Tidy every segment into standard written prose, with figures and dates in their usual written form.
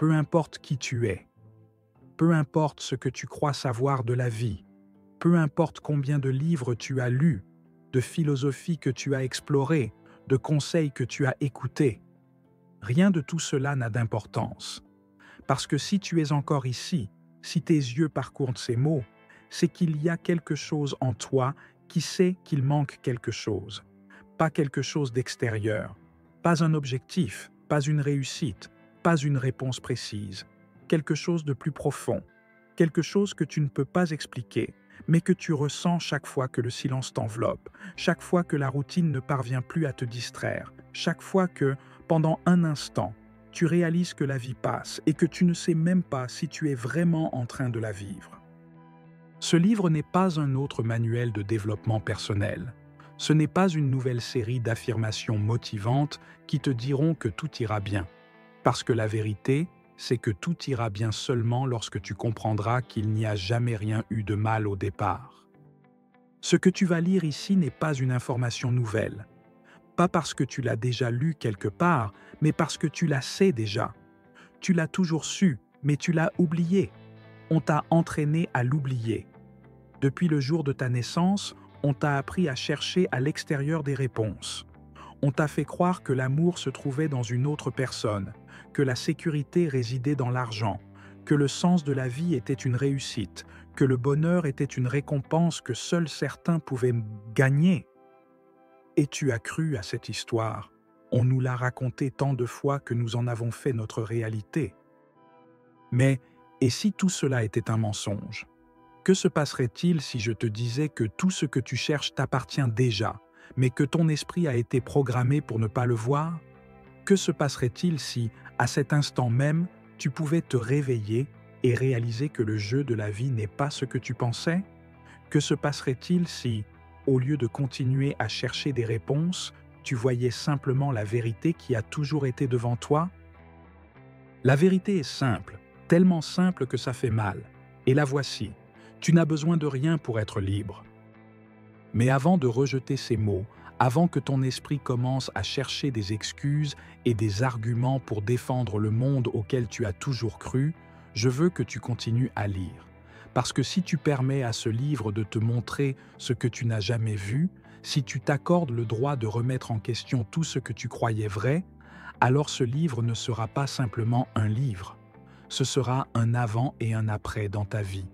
peu importe qui tu es, peu importe ce que tu crois savoir de la vie, peu importe combien de livres tu as lus, de philosophies que tu as explorées, de conseils que tu as écoutés, rien de tout cela n'a d'importance. Parce que si tu es encore ici, si tes yeux parcourent ces mots, c'est qu'il y a quelque chose en toi qui sait qu'il manque quelque chose. Pas quelque chose d'extérieur, pas un objectif, pas une réussite, pas une réponse précise. Quelque chose de plus profond, quelque chose que tu ne peux pas expliquer, mais que tu ressens chaque fois que le silence t'enveloppe, chaque fois que la routine ne parvient plus à te distraire, chaque fois que, pendant un instant, tu réalises que la vie passe et que tu ne sais même pas si tu es vraiment en train de la vivre. Ce livre n'est pas un autre manuel de développement personnel. Ce n'est pas une nouvelle série d'affirmations motivantes qui te diront que tout ira bien. Parce que la vérité, c'est que tout ira bien seulement lorsque tu comprendras qu'il n'y a jamais rien eu de mal au départ. Ce que tu vas lire ici n'est pas une information nouvelle. Pas parce que tu l'as déjà lu quelque part, mais parce que tu la sais déjà. Tu l'as toujours su, mais tu l'as oublié. On t'a entraîné à l'oublier. Depuis le jour de ta naissance, on t'a appris à chercher à l'extérieur des réponses. On t'a fait croire que l'amour se trouvait dans une autre personne, que la sécurité résidait dans l'argent, que le sens de la vie était une réussite, que le bonheur était une récompense que seuls certains pouvaient gagner. Et tu as cru à cette histoire. On nous l'a racontée tant de fois que nous en avons fait notre réalité. Mais, et si tout cela était un mensonge? Que se passerait-il si je te disais que tout ce que tu cherches t'appartient déjà, mais que ton esprit a été programmé pour ne pas le voir? Que se passerait-il si, à cet instant même, tu pouvais te réveiller et réaliser que le jeu de la vie n'est pas ce que tu pensais? Que se passerait-il si, au lieu de continuer à chercher des réponses, tu voyais simplement la vérité qui a toujours été devant toi? La vérité est simple, tellement simple que ça fait mal. Et la voici. Tu n'as besoin de rien pour être libre. Mais avant de rejeter ces mots, avant que ton esprit commence à chercher des excuses et des arguments pour défendre le monde auquel tu as toujours cru, je veux que tu continues à lire. Parce que si tu permets à ce livre de te montrer ce que tu n'as jamais vu, si tu t'accordes le droit de remettre en question tout ce que tu croyais vrai, alors ce livre ne sera pas simplement un livre. Ce sera un avant et un après dans ta vie.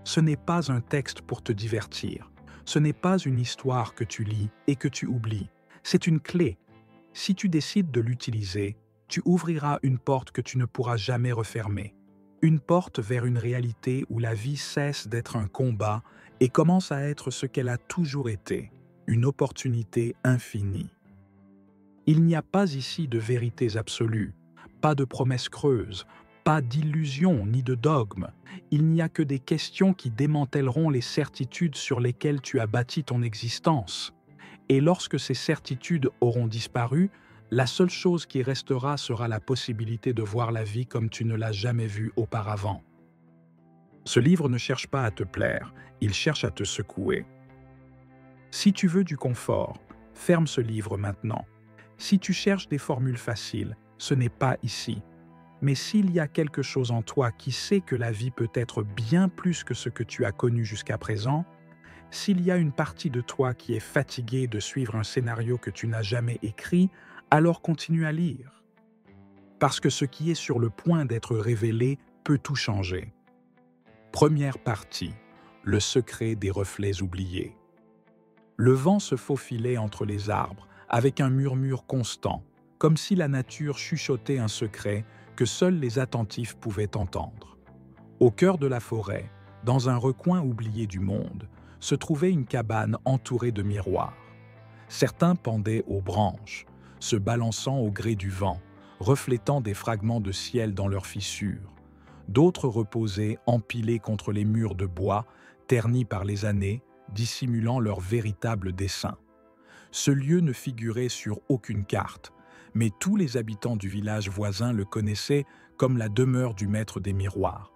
Ce n'est pas un texte pour te divertir. Ce n'est pas une histoire que tu lis et que tu oublies. C'est une clé. Si tu décides de l'utiliser, tu ouvriras une porte que tu ne pourras jamais refermer. Une porte vers une réalité où la vie cesse d'être un combat et commence à être ce qu'elle a toujours été, une opportunité infinie. Il n'y a pas ici de vérités absolues, pas de promesses creuses, pas d'illusions ni de dogmes. Il n'y a que des questions qui démantèleront les certitudes sur lesquelles tu as bâti ton existence. Et lorsque ces certitudes auront disparu, la seule chose qui restera sera la possibilité de voir la vie comme tu ne l'as jamais vue auparavant. Ce livre ne cherche pas à te plaire, il cherche à te secouer. Si tu veux du confort, ferme ce livre maintenant. Si tu cherches des formules faciles, ce n'est pas ici. Mais s'il y a quelque chose en toi qui sait que la vie peut être bien plus que ce que tu as connu jusqu'à présent, s'il y a une partie de toi qui est fatiguée de suivre un scénario que tu n'as jamais écrit, alors continue à lire. Parce que ce qui est sur le point d'être révélé peut tout changer. Première partie, le secret des reflets oubliés. Le vent se faufilait entre les arbres, avec un murmure constant, comme si la nature chuchotait un secret que seuls les attentifs pouvaient entendre. Au cœur de la forêt, dans un recoin oublié du monde, se trouvait une cabane entourée de miroirs. Certains pendaient aux branches, se balançant au gré du vent, reflétant des fragments de ciel dans leurs fissures. D'autres reposaient empilés contre les murs de bois, ternis par les années, dissimulant leur véritable dessin. Ce lieu ne figurait sur aucune carte, mais tous les habitants du village voisin le connaissaient comme la demeure du maître des miroirs.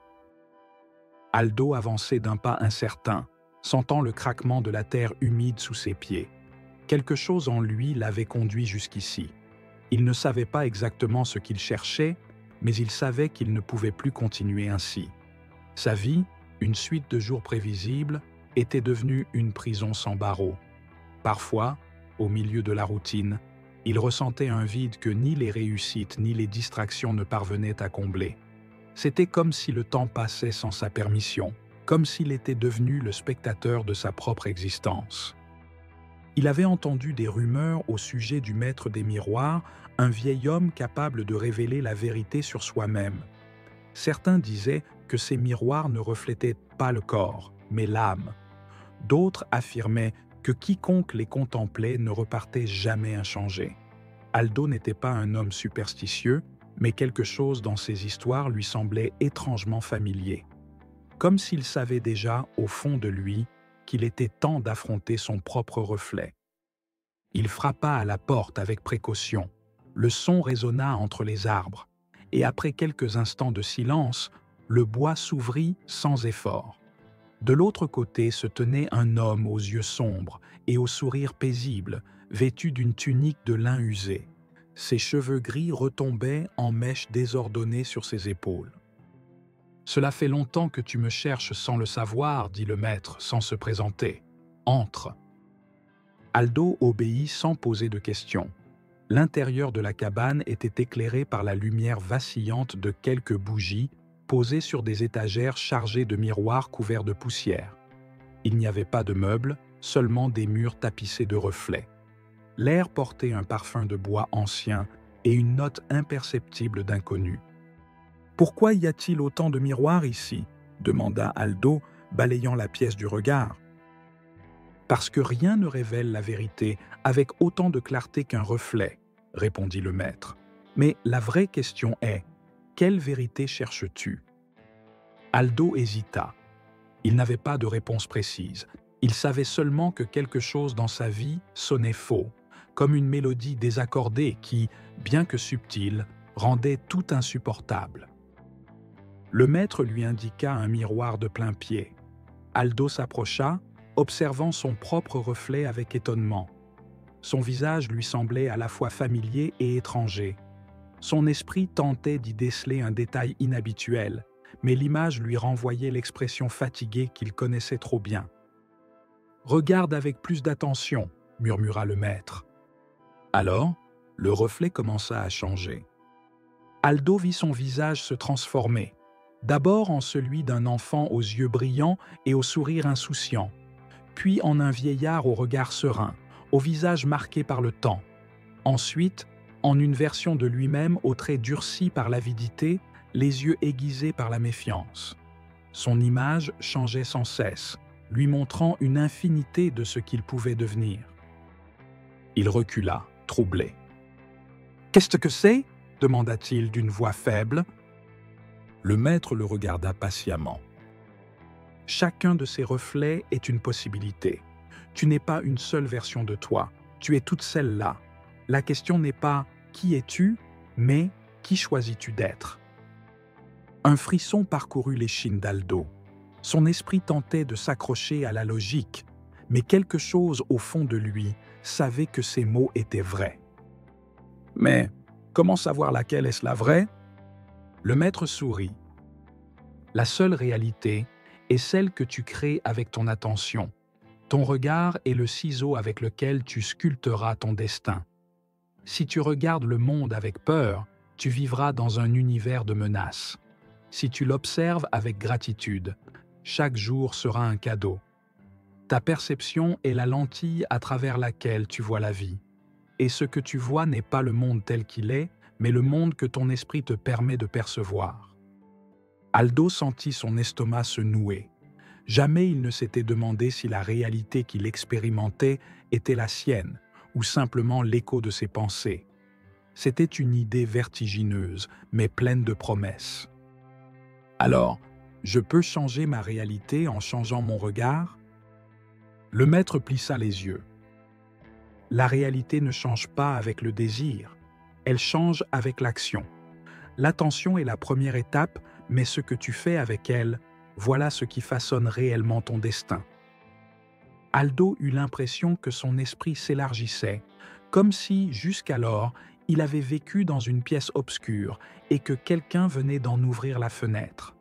Aldo avançait d'un pas incertain, sentant le craquement de la terre humide sous ses pieds. Quelque chose en lui l'avait conduit jusqu'ici. Il ne savait pas exactement ce qu'il cherchait, mais il savait qu'il ne pouvait plus continuer ainsi. Sa vie, une suite de jours prévisibles, était devenue une prison sans barreaux. Parfois, au milieu de la routine, il ressentait un vide que ni les réussites ni les distractions ne parvenaient à combler. C'était comme si le temps passait sans sa permission, comme s'il était devenu le spectateur de sa propre existence. Il avait entendu des rumeurs au sujet du maître des miroirs, un vieil homme capable de révéler la vérité sur soi-même. Certains disaient que ces miroirs ne reflétaient pas le corps, mais l'âme. D'autres affirmaient que quiconque les contemplait ne repartait jamais inchangé. Aldo n'était pas un homme superstitieux, mais quelque chose dans ces histoires lui semblait étrangement familier. Comme s'il savait déjà, au fond de lui, qu'il était temps d'affronter son propre reflet. Il frappa à la porte avec précaution. Le son résonna entre les arbres, et après quelques instants de silence, le bois s'ouvrit sans effort. De l'autre côté se tenait un homme aux yeux sombres et au sourire paisible, vêtu d'une tunique de lin usé. Ses cheveux gris retombaient en mèches désordonnées sur ses épaules. « Cela fait longtemps que tu me cherches sans le savoir, dit le maître, sans se présenter. Entre. » Aldo obéit sans poser de questions. L'intérieur de la cabane était éclairé par la lumière vacillante de quelques bougies posées sur des étagères chargées de miroirs couverts de poussière. Il n'y avait pas de meubles, seulement des murs tapissés de reflets. L'air portait un parfum de bois ancien et une note imperceptible d'inconnu. « Pourquoi y a-t-il autant de miroirs ici ?» demanda Aldo, balayant la pièce du regard. « Parce que rien ne révèle la vérité avec autant de clarté qu'un reflet, » répondit le maître. « Mais la vraie question est, quelle vérité cherches-tu » Aldo hésita. Il n'avait pas de réponse précise. Il savait seulement que quelque chose dans sa vie sonnait faux, comme une mélodie désaccordée qui, bien que subtile, rendait tout insupportable. Le maître lui indiqua un miroir de plein pied. Aldo s'approcha, observant son propre reflet avec étonnement. Son visage lui semblait à la fois familier et étranger. Son esprit tentait d'y déceler un détail inhabituel, mais l'image lui renvoyait l'expression fatiguée qu'il connaissait trop bien. « Regarde avec plus d'attention, » murmura le maître. Alors, le reflet commença à changer. Aldo vit son visage se transformer, d'abord en celui d'un enfant aux yeux brillants et au sourire insouciant, puis en un vieillard au regard serein, au visage marqué par le temps, ensuite en une version de lui-même aux traits durcis par l'avidité, les yeux aiguisés par la méfiance. Son image changeait sans cesse, lui montrant une infinité de ce qu'il pouvait devenir. Il recula, troublé. « Qu'est-ce que c'est » demanda-t-il d'une voix faible. Le maître le regarda patiemment. « Chacun de ces reflets est une possibilité. Tu n'es pas une seule version de toi, tu es toute celle-là. La question n'est pas « qui es-tu » mais « qui choisis-tu d'être » Un frisson parcourut l'échine d'Aldo. Son esprit tentait de s'accrocher à la logique, mais quelque chose au fond de lui savait que ces mots étaient vrais. « Mais comment savoir laquelle est-ce la vraie ?» Le maître sourit. « La seule réalité est celle que tu crées avec ton attention. Ton regard est le ciseau avec lequel tu sculpteras ton destin. Si tu regardes le monde avec peur, tu vivras dans un univers de menaces. Si tu l'observes avec gratitude, chaque jour sera un cadeau. Ta perception est la lentille à travers laquelle tu vois la vie. Et ce que tu vois n'est pas le monde tel qu'il est, mais le monde que ton esprit te permet de percevoir. » Aldo sentit son estomac se nouer. Jamais il ne s'était demandé si la réalité qu'il expérimentait était la sienne ou simplement l'écho de ses pensées. C'était une idée vertigineuse, mais pleine de promesses. « Alors, je peux changer ma réalité en changeant mon regard ?» Le maître plissa les yeux. « La réalité ne change pas avec le désir, elle change avec l'action. L'attention est la première étape, mais ce que tu fais avec elle, voilà ce qui façonne réellement ton destin. » Aldo eut l'impression que son esprit s'élargissait, comme si, jusqu'alors, Il avait vécu dans une pièce obscure et que quelqu'un venait d'en ouvrir la fenêtre.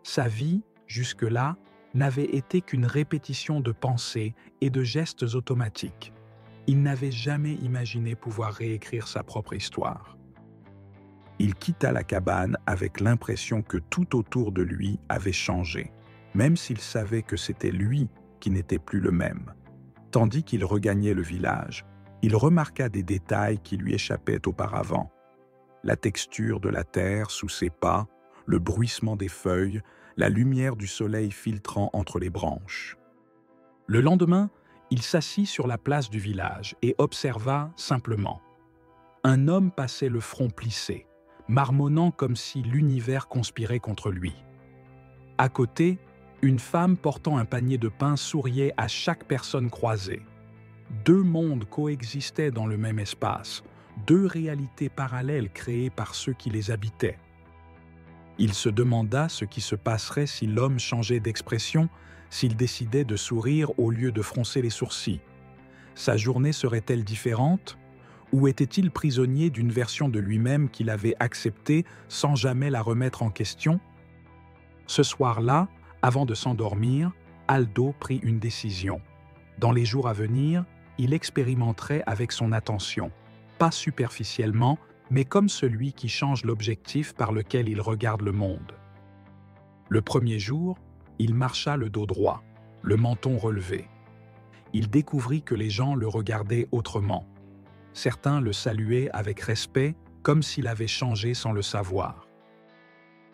Sa vie, jusque-là, n'avait été qu'une répétition de pensées et de gestes automatiques. Il n'avait jamais imaginé pouvoir réécrire sa propre histoire. Il quitta la cabane avec l'impression que tout autour de lui avait changé, même s'il savait que c'était lui qui n'était plus le même. Tandis qu'il regagnait le village, il remarqua des détails qui lui échappaient auparavant. La texture de la terre sous ses pas, le bruissement des feuilles, la lumière du soleil filtrant entre les branches. Le lendemain, il s'assit sur la place du village et observa simplement. Un homme passait le front plissé, marmonnant comme si l'univers conspirait contre lui. À côté, une femme portant un panier de pain souriait à chaque personne croisée. Deux mondes coexistaient dans le même espace, deux réalités parallèles créées par ceux qui les habitaient. Il se demanda ce qui se passerait si l'homme changeait d'expression, s'il décidait de sourire au lieu de froncer les sourcils. Sa journée serait-elle différente? Ou était-il prisonnier d'une version de lui-même qu'il avait acceptée sans jamais la remettre en question? Ce soir-là, avant de s'endormir, Aldo prit une décision. Dans les jours à venir, il expérimenterait avec son attention, pas superficiellement, mais comme celui qui change l'objectif par lequel il regarde le monde. Le premier jour, il marcha le dos droit, le menton relevé. Il découvrit que les gens le regardaient autrement. Certains le saluaient avec respect, comme s'il avait changé sans le savoir.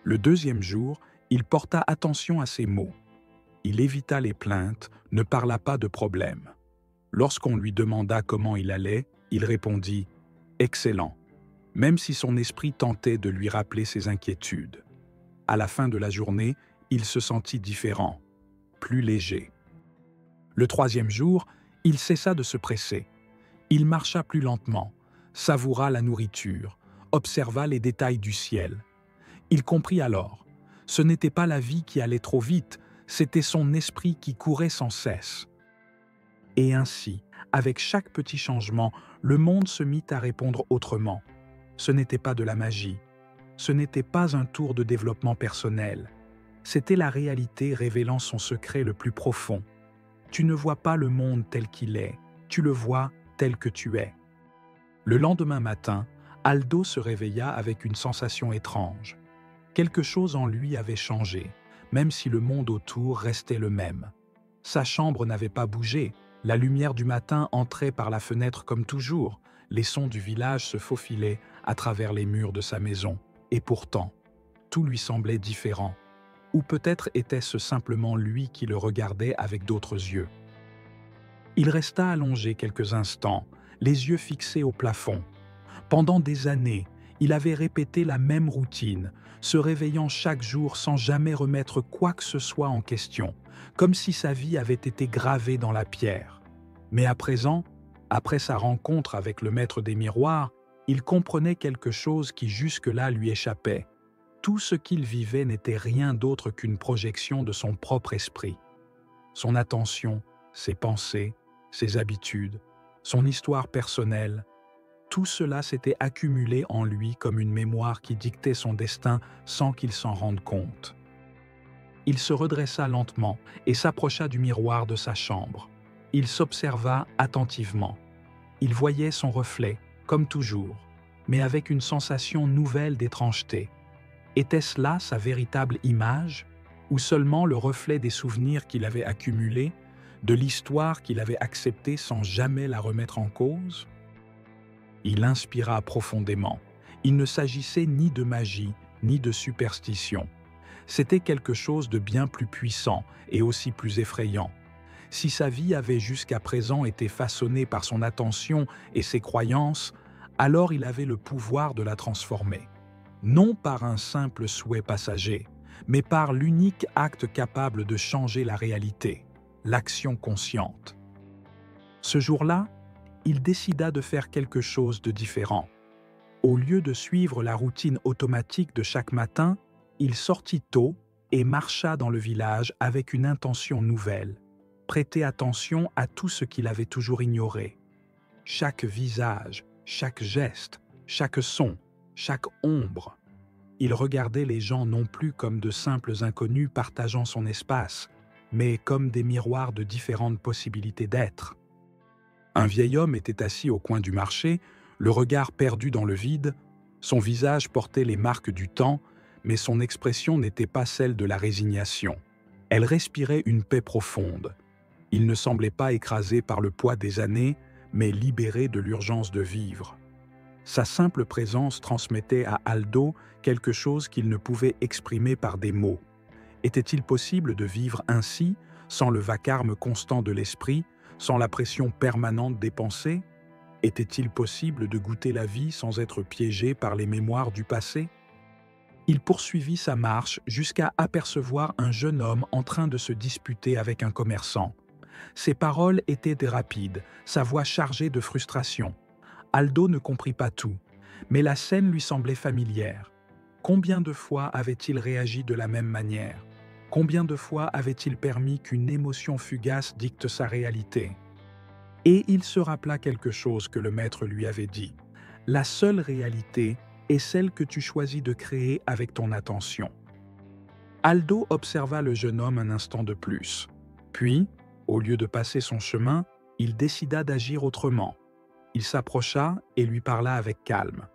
Le deuxième jour, il porta attention à ses mots. Il évita les plaintes, ne parla pas de problème. Lorsqu'on lui demanda comment il allait, il répondit « Excellent », même si son esprit tentait de lui rappeler ses inquiétudes. À la fin de la journée, il se sentit différent, plus léger. Le troisième jour, il cessa de se presser. Il marcha plus lentement, savoura la nourriture, observa les détails du ciel. Il comprit alors, ce n'était pas la vie qui allait trop vite, c'était son esprit qui courait sans cesse. Et ainsi, avec chaque petit changement, le monde se mit à répondre autrement. Ce n'était pas de la magie, ce n'était pas un tour de développement personnel, c'était la réalité révélant son secret le plus profond. Tu ne vois pas le monde tel qu'il est, tu le vois tel que tu es. Le lendemain matin, Aldo se réveilla avec une sensation étrange. Quelque chose en lui avait changé, même si le monde autour restait le même. Sa chambre n'avait pas bougé, la lumière du matin entrait par la fenêtre comme toujours, les sons du village se faufilaient à travers les murs de sa maison. Et pourtant, tout lui semblait différent. Ou peut-être était-ce simplement lui qui le regardait avec d'autres yeux. Il resta allongé quelques instants, les yeux fixés au plafond. Pendant des années, il avait répété la même routine, se réveillant chaque jour sans jamais remettre quoi que ce soit en question, comme si sa vie avait été gravée dans la pierre. Mais à présent, après sa rencontre avec le maître des miroirs, il comprenait quelque chose qui jusque-là lui échappait. Tout ce qu'il vivait n'était rien d'autre qu'une projection de son propre esprit. Son attention, ses pensées, ses habitudes, son histoire personnelle, tout cela s'était accumulé en lui comme une mémoire qui dictait son destin sans qu'il s'en rende compte. Il se redressa lentement et s'approcha du miroir de sa chambre. Il s'observa attentivement. Il voyait son reflet, comme toujours, mais avec une sensation nouvelle d'étrangeté. Était-ce là sa véritable image, ou seulement le reflet des souvenirs qu'il avait accumulés, de l'histoire qu'il avait acceptée sans jamais la remettre en cause? Il inspira profondément. Il ne s'agissait ni de magie, ni de superstition. C'était quelque chose de bien plus puissant et aussi plus effrayant. Si sa vie avait jusqu'à présent été façonnée par son attention et ses croyances, alors il avait le pouvoir de la transformer. Non par un simple souhait passager, mais par l'unique acte capable de changer la réalité, l'action consciente. Ce jour-là, il décida de faire quelque chose de différent. Au lieu de suivre la routine automatique de chaque matin, il sortit tôt et marcha dans le village avec une intention nouvelle, prêter attention à tout ce qu'il avait toujours ignoré. Chaque visage, chaque geste, chaque son, chaque ombre. Il regardait les gens non plus comme de simples inconnus partageant son espace, mais comme des miroirs de différentes possibilités d'être. Un vieil homme était assis au coin du marché, le regard perdu dans le vide. Son visage portait les marques du temps, mais son expression n'était pas celle de la résignation. Elle respirait une paix profonde. Il ne semblait pas écrasé par le poids des années, mais libéré de l'urgence de vivre. Sa simple présence transmettait à Aldo quelque chose qu'il ne pouvait exprimer par des mots. Était-il possible de vivre ainsi, sans le vacarme constant de l'esprit, sans la pression permanente des pensées? Était-il possible de goûter la vie sans être piégé par les mémoires du passé? Il poursuivit sa marche jusqu'à apercevoir un jeune homme en train de se disputer avec un commerçant. Ses paroles étaient rapides, sa voix chargée de frustration. Aldo ne comprit pas tout, mais la scène lui semblait familière. Combien de fois avait-il réagi de la même manière? Combien de fois avait-il permis qu'une émotion fugace dicte sa réalité? Et il se rappela quelque chose que le maître lui avait dit. La seule réalité est celle que tu choisis de créer avec ton attention. Aldo observa le jeune homme un instant de plus. Puis, au lieu de passer son chemin, il décida d'agir autrement. Il s'approcha et lui parla avec calme.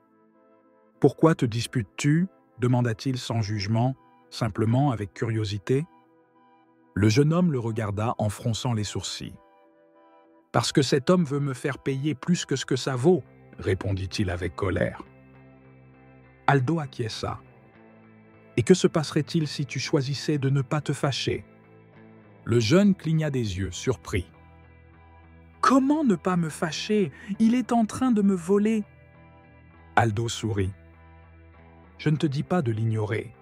« Pourquoi te disputes-tu » demanda-t-il sans jugement, simplement avec curiosité. Le jeune homme le regarda en fronçant les sourcils. « Parce que cet homme veut me faire payer plus que ce que ça vaut » répondit-il avec colère. Aldo acquiesça. « Et que se passerait-il si tu choisissais de ne pas te fâcher » Le jeune cligna des yeux, surpris. « Comment ne pas me fâcher? Il est en train de me voler !» Aldo sourit. « Je ne te dis pas de l'ignorer.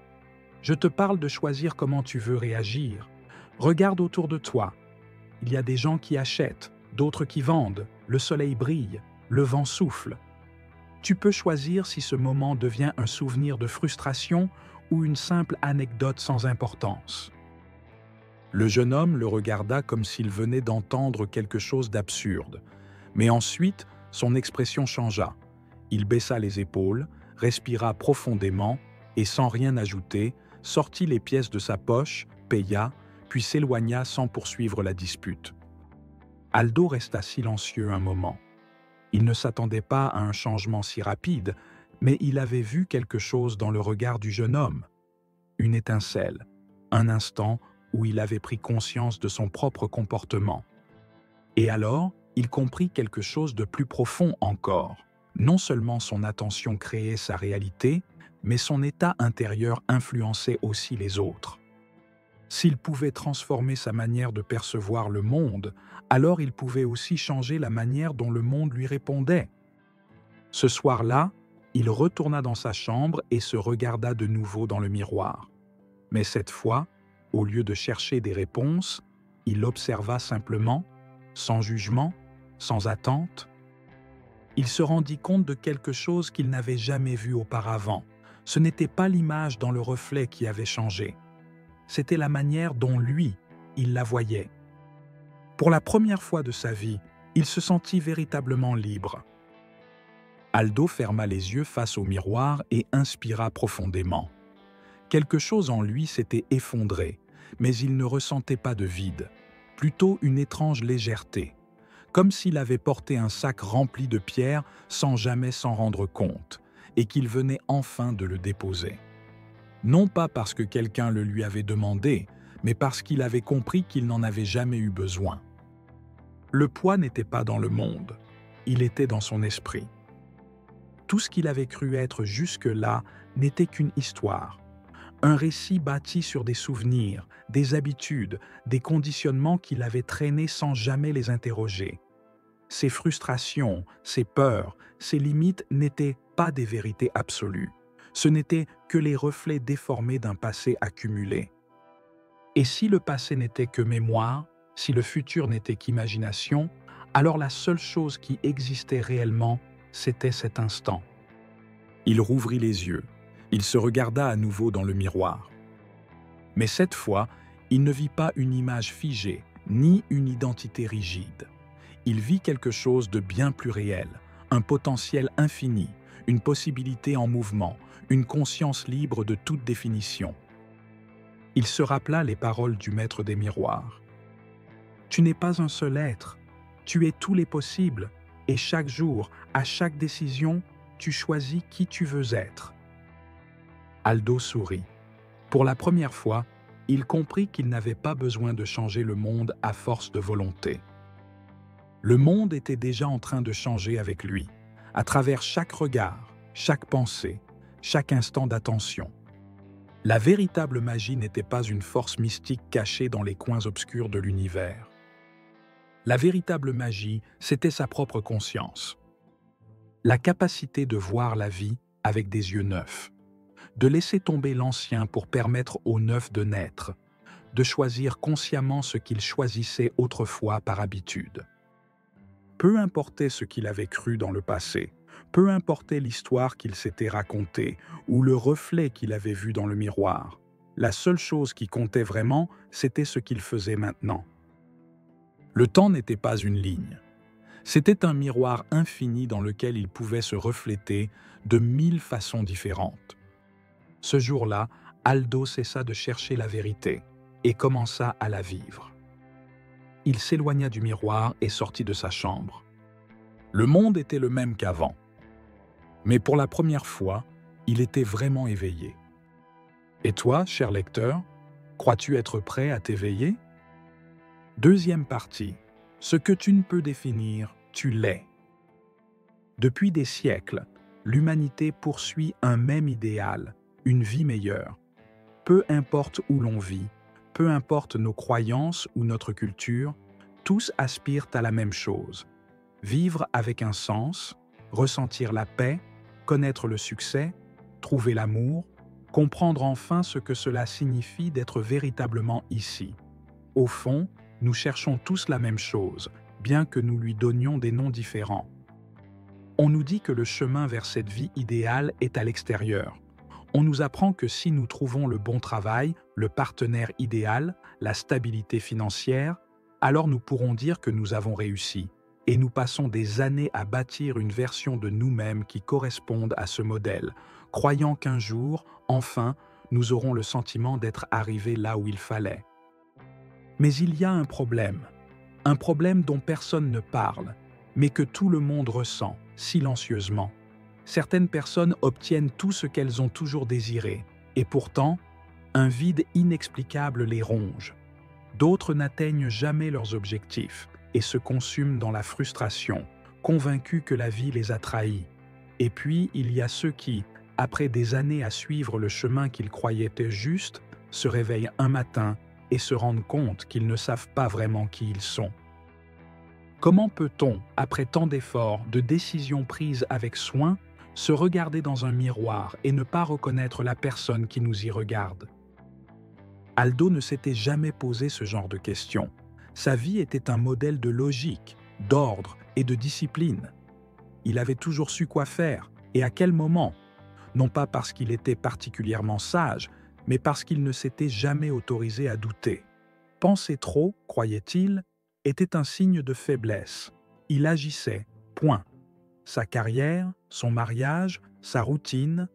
Je te parle de choisir comment tu veux réagir. Regarde autour de toi. Il y a des gens qui achètent, d'autres qui vendent, le soleil brille, le vent souffle. Tu peux choisir si ce moment devient un souvenir de frustration ou une simple anecdote sans importance. » Le jeune homme le regarda comme s'il venait d'entendre quelque chose d'absurde. Mais ensuite, son expression changea. Il baissa les épaules, respira profondément et, sans rien ajouter, sortit les pièces de sa poche, paya, puis s'éloigna sans poursuivre la dispute. Aldo resta silencieux un moment. Il ne s'attendait pas à un changement si rapide, mais il avait vu quelque chose dans le regard du jeune homme. Une étincelle, un instant où il avait pris conscience de son propre comportement. Et alors, il comprit quelque chose de plus profond encore. Non seulement son attention créait sa réalité, mais son état intérieur influençait aussi les autres. S'il pouvait transformer sa manière de percevoir le monde, alors il pouvait aussi changer la manière dont le monde lui répondait. Ce soir-là, il retourna dans sa chambre et se regarda de nouveau dans le miroir. Mais cette fois, au lieu de chercher des réponses, il observa simplement, sans jugement, sans attente. Il se rendit compte de quelque chose qu'il n'avait jamais vu auparavant. Ce n'était pas l'image dans le reflet qui avait changé. C'était la manière dont lui, il la voyait. Pour la première fois de sa vie, il se sentit véritablement libre. Aldo ferma les yeux face au miroir et inspira profondément. Quelque chose en lui s'était effondré, mais il ne ressentait pas de vide, plutôt une étrange légèreté, comme s'il avait porté un sac rempli de pierres sans jamais s'en rendre compte, et qu'il venait enfin de le déposer. Non pas parce que quelqu'un le lui avait demandé, mais parce qu'il avait compris qu'il n'en avait jamais eu besoin. Le poids n'était pas dans le monde, il était dans son esprit. Tout ce qu'il avait cru être jusque-là n'était qu'une histoire, un récit bâti sur des souvenirs, des habitudes, des conditionnements qu'il avait traînés sans jamais les interroger. Ses frustrations, ses peurs, ses limites n'étaient pas des vérités absolues. Ce n'étaient que les reflets déformés d'un passé accumulé. Et si le passé n'était que mémoire, si le futur n'était qu'imagination, alors la seule chose qui existait réellement, c'était cet instant. Il rouvrit les yeux. Il se regarda à nouveau dans le miroir. Mais cette fois, il ne vit pas une image figée, ni une identité rigide. Il vit quelque chose de bien plus réel, un potentiel infini, une possibilité en mouvement, une conscience libre de toute définition. Il se rappela les paroles du maître des miroirs. « Tu n'es pas un seul être, tu es tous les possibles, et chaque jour, à chaque décision, tu choisis qui tu veux être. » Aldo sourit. Pour la première fois, il comprit qu'il n'avait pas besoin de changer le monde à force de volonté. Le monde était déjà en train de changer avec lui, à travers chaque regard, chaque pensée, chaque instant d'attention. La véritable magie n'était pas une force mystique cachée dans les coins obscurs de l'univers. La véritable magie, c'était sa propre conscience. La capacité de voir la vie avec des yeux neufs, de laisser tomber l'ancien pour permettre au neuf de naître, de choisir consciemment ce qu'il choisissait autrefois par habitude. Peu importait ce qu'il avait cru dans le passé, peu importait l'histoire qu'il s'était racontée ou le reflet qu'il avait vu dans le miroir, la seule chose qui comptait vraiment, c'était ce qu'il faisait maintenant. Le temps n'était pas une ligne. C'était un miroir infini dans lequel il pouvait se refléter de 1000 façons différentes. Ce jour-là, Aldo cessa de chercher la vérité et commença à la vivre. Il s'éloigna du miroir et sortit de sa chambre. Le monde était le même qu'avant. Mais pour la première fois, il était vraiment éveillé. Et toi, cher lecteur, crois-tu être prêt à t'éveiller? Deuxième partie. Ce que tu ne peux définir, tu l'es. Depuis des siècles, l'humanité poursuit un même idéal, une vie meilleure. Peu importe où l'on vit, peu importe nos croyances ou notre culture, tous aspirent à la même chose. Vivre avec un sens, ressentir la paix, connaître le succès, trouver l'amour, comprendre enfin ce que cela signifie d'être véritablement ici. Au fond, nous cherchons tous la même chose, bien que nous lui donnions des noms différents. On nous dit que le chemin vers cette vie idéale est à l'extérieur. On nous apprend que si nous trouvons le bon travail, le partenaire idéal, la stabilité financière, alors nous pourrons dire que nous avons réussi. Et nous passons des années à bâtir une version de nous-mêmes qui corresponde à ce modèle, croyant qu'un jour, enfin, nous aurons le sentiment d'être arrivés là où il fallait. Mais il y a un problème dont personne ne parle, mais que tout le monde ressent, silencieusement. Certaines personnes obtiennent tout ce qu'elles ont toujours désiré, et pourtant, un vide inexplicable les ronge. D'autres n'atteignent jamais leurs objectifs et se consument dans la frustration, convaincus que la vie les a trahis. Et puis, il y a ceux qui, après des années à suivre le chemin qu'ils croyaient juste, se réveillent un matin et se rendent compte qu'ils ne savent pas vraiment qui ils sont. Comment peut-on, après tant d'efforts, de décisions prises avec soin, se regarder dans un miroir et ne pas reconnaître la personne qui nous y regarde? Aldo ne s'était jamais posé ce genre de questions. Sa vie était un modèle de logique, d'ordre et de discipline. Il avait toujours su quoi faire et à quel moment, non pas parce qu'il était particulièrement sage, mais parce qu'il ne s'était jamais autorisé à douter. Penser trop, croyait-il, était un signe de faiblesse. Il agissait, point. Sa carrière, son mariage, sa routine,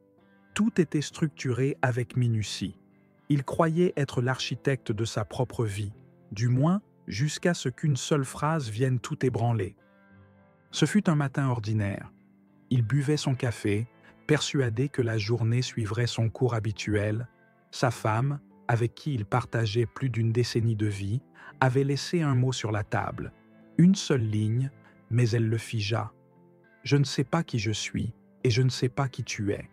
tout était structuré avec minutie. Il croyait être l'architecte de sa propre vie, du moins jusqu'à ce qu'une seule phrase vienne tout ébranler. Ce fut un matin ordinaire. Il buvait son café, persuadé que la journée suivrait son cours habituel. Sa femme, avec qui il partageait plus d'une décennie de vie, avait laissé un mot sur la table. Une seule ligne, mais elle le figea. « Je ne sais pas qui je suis, et je ne sais pas qui tu es. »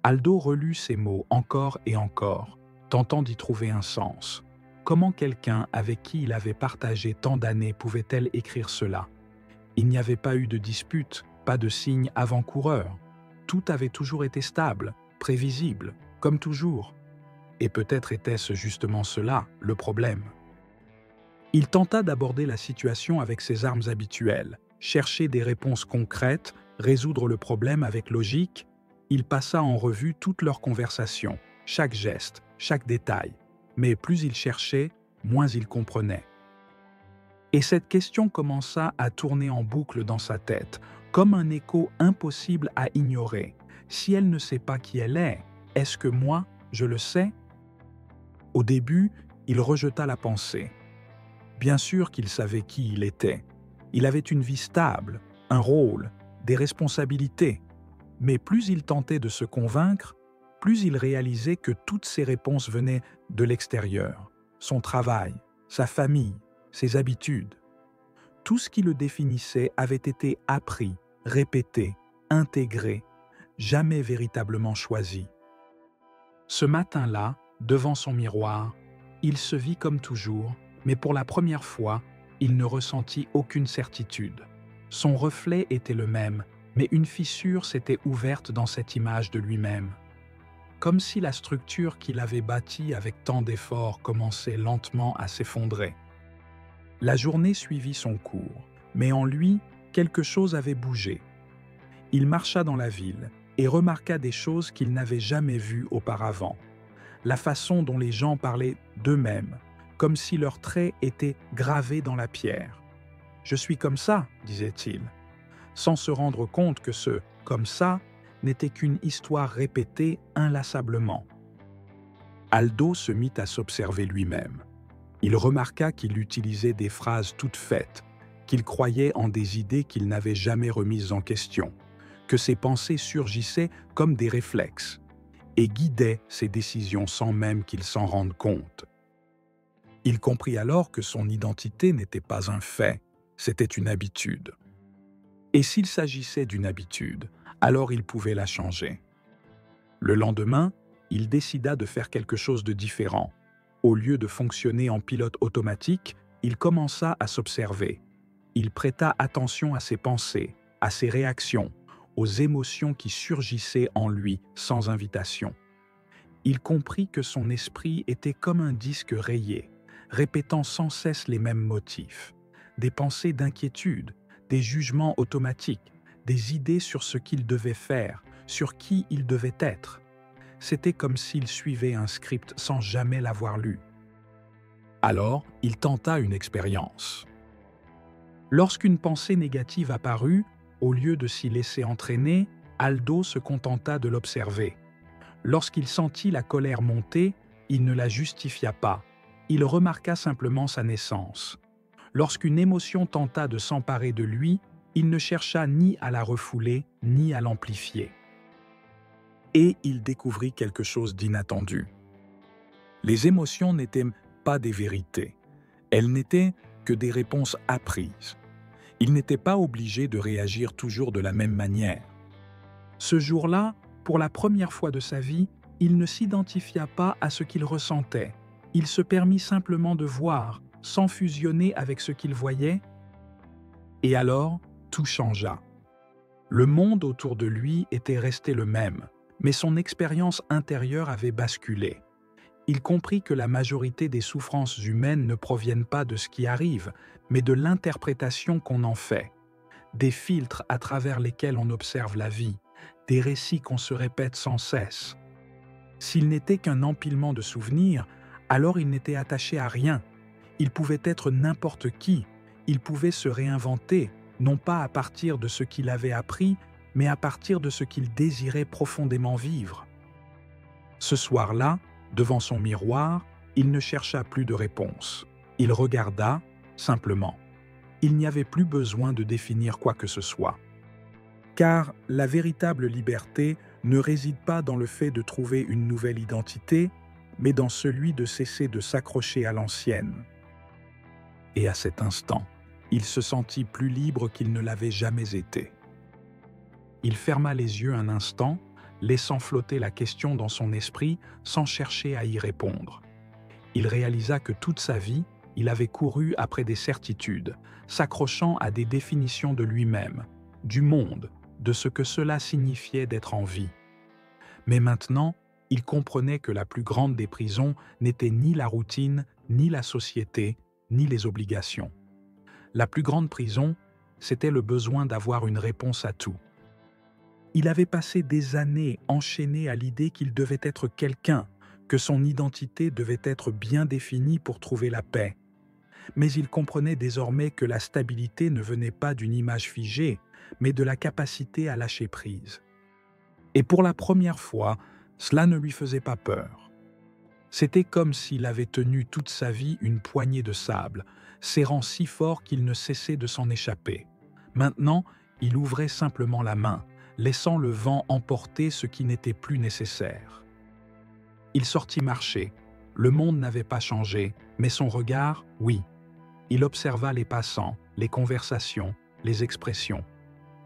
Aldo relut ces mots encore et encore, tentant d'y trouver un sens. Comment quelqu'un avec qui il avait partagé tant d'années pouvait-elle écrire cela? Il n'y avait pas eu de dispute, pas de signe avant-coureur. Tout avait toujours été stable, prévisible, comme toujours. Et peut-être était-ce justement cela, le problème. Il tenta d'aborder la situation avec ses armes habituelles, chercher des réponses concrètes, résoudre le problème avec logique. Il passa en revue toute leur conversation, chaque geste, chaque détail. Mais plus il cherchait, moins il comprenait. Et cette question commença à tourner en boucle dans sa tête, comme un écho impossible à ignorer. Si elle ne sait pas qui elle est-ce que moi, je le sais? Au début, il rejeta la pensée. Bien sûr qu'il savait qui il était. Il avait une vie stable, un rôle, des responsabilités. Mais plus il tentait de se convaincre, plus il réalisait que toutes ces réponses venaient de l'extérieur. Son travail, sa famille, ses habitudes. Tout ce qui le définissait avait été appris, répété, intégré, jamais véritablement choisi. Ce matin-là, devant son miroir, il se vit comme toujours, mais pour la première fois, il ne ressentit aucune certitude. Son reflet était le même, mais une fissure s'était ouverte dans cette image de lui-même. Comme si la structure qu'il avait bâtie avec tant d'efforts commençait lentement à s'effondrer. La journée suivit son cours, mais en lui, quelque chose avait bougé. Il marcha dans la ville et remarqua des choses qu'il n'avait jamais vues auparavant. La façon dont les gens parlaient d'eux-mêmes, comme si leurs traits étaient gravés dans la pierre. « Je suis comme ça », disait-il, sans se rendre compte que ce « comme ça » n'était qu'une histoire répétée inlassablement. Aldo se mit à s'observer lui-même. Il remarqua qu'il utilisait des phrases toutes faites, qu'il croyait en des idées qu'il n'avait jamais remises en question, que ses pensées surgissaient comme des réflexes et guidaient ses décisions sans même qu'il s'en rende compte. Il comprit alors que son identité n'était pas un fait, c'était une habitude. Et s'il s'agissait d'une habitude, alors il pouvait la changer. Le lendemain, il décida de faire quelque chose de différent. Au lieu de fonctionner en pilote automatique, il commença à s'observer. Il prêta attention à ses pensées, à ses réactions, aux émotions qui surgissaient en lui sans invitation. Il comprit que son esprit était comme un disque rayé, répétant sans cesse les mêmes motifs, des pensées d'inquiétude, des jugements automatiques, des idées sur ce qu'il devait faire, sur qui il devait être. C'était comme s'il suivait un script sans jamais l'avoir lu. Alors, il tenta une expérience. Lorsqu'une pensée négative apparut, au lieu de s'y laisser entraîner, Aldo se contenta de l'observer. Lorsqu'il sentit la colère monter, il ne la justifia pas. Il remarqua simplement sa naissance. Lorsqu'une émotion tenta de s'emparer de lui, il ne chercha ni à la refouler, ni à l'amplifier. Et il découvrit quelque chose d'inattendu. Les émotions n'étaient pas des vérités. Elles n'étaient que des réponses apprises. Il n'était pas obligé de réagir toujours de la même manière. Ce jour-là, pour la première fois de sa vie, il ne s'identifia pas à ce qu'il ressentait. Il se permit simplement de voir, sans fusionner avec ce qu'il voyait. Et alors, tout changea. Le monde autour de lui était resté le même, mais son expérience intérieure avait basculé. Il comprit que la majorité des souffrances humaines ne proviennent pas de ce qui arrive, mais de l'interprétation qu'on en fait, des filtres à travers lesquels on observe la vie, des récits qu'on se répète sans cesse. S'il n'était qu'un empilement de souvenirs, alors il n'était attaché à rien. Il pouvait être n'importe qui, il pouvait se réinventer, non pas à partir de ce qu'il avait appris, mais à partir de ce qu'il désirait profondément vivre. Ce soir-là, devant son miroir, il ne chercha plus de réponse. Il regarda, simplement. Il n'y avait plus besoin de définir quoi que ce soit. Car la véritable liberté ne réside pas dans le fait de trouver une nouvelle identité, mais dans celui de cesser de s'accrocher à l'ancienne. Et à cet instant, il se sentit plus libre qu'il ne l'avait jamais été. Il ferma les yeux un instant, laissant flotter la question dans son esprit sans chercher à y répondre. Il réalisa que toute sa vie, il avait couru après des certitudes, s'accrochant à des définitions de lui-même, du monde, de ce que cela signifiait d'être en vie. Mais maintenant, il comprenait que la plus grande des prisons n'était ni la routine, ni la société, ni les obligations. La plus grande prison, c'était le besoin d'avoir une réponse à tout. Il avait passé des années enchaîné à l'idée qu'il devait être quelqu'un, que son identité devait être bien définie pour trouver la paix. Mais il comprenait désormais que la stabilité ne venait pas d'une image figée, mais de la capacité à lâcher prise. Et pour la première fois, cela ne lui faisait pas peur. C'était comme s'il avait tenu toute sa vie une poignée de sable, serrant si fort qu'il ne cessait de s'en échapper. Maintenant, il ouvrait simplement la main, laissant le vent emporter ce qui n'était plus nécessaire. Il sortit marcher. Le monde n'avait pas changé, mais son regard, oui. Il observa les passants, les conversations, les expressions.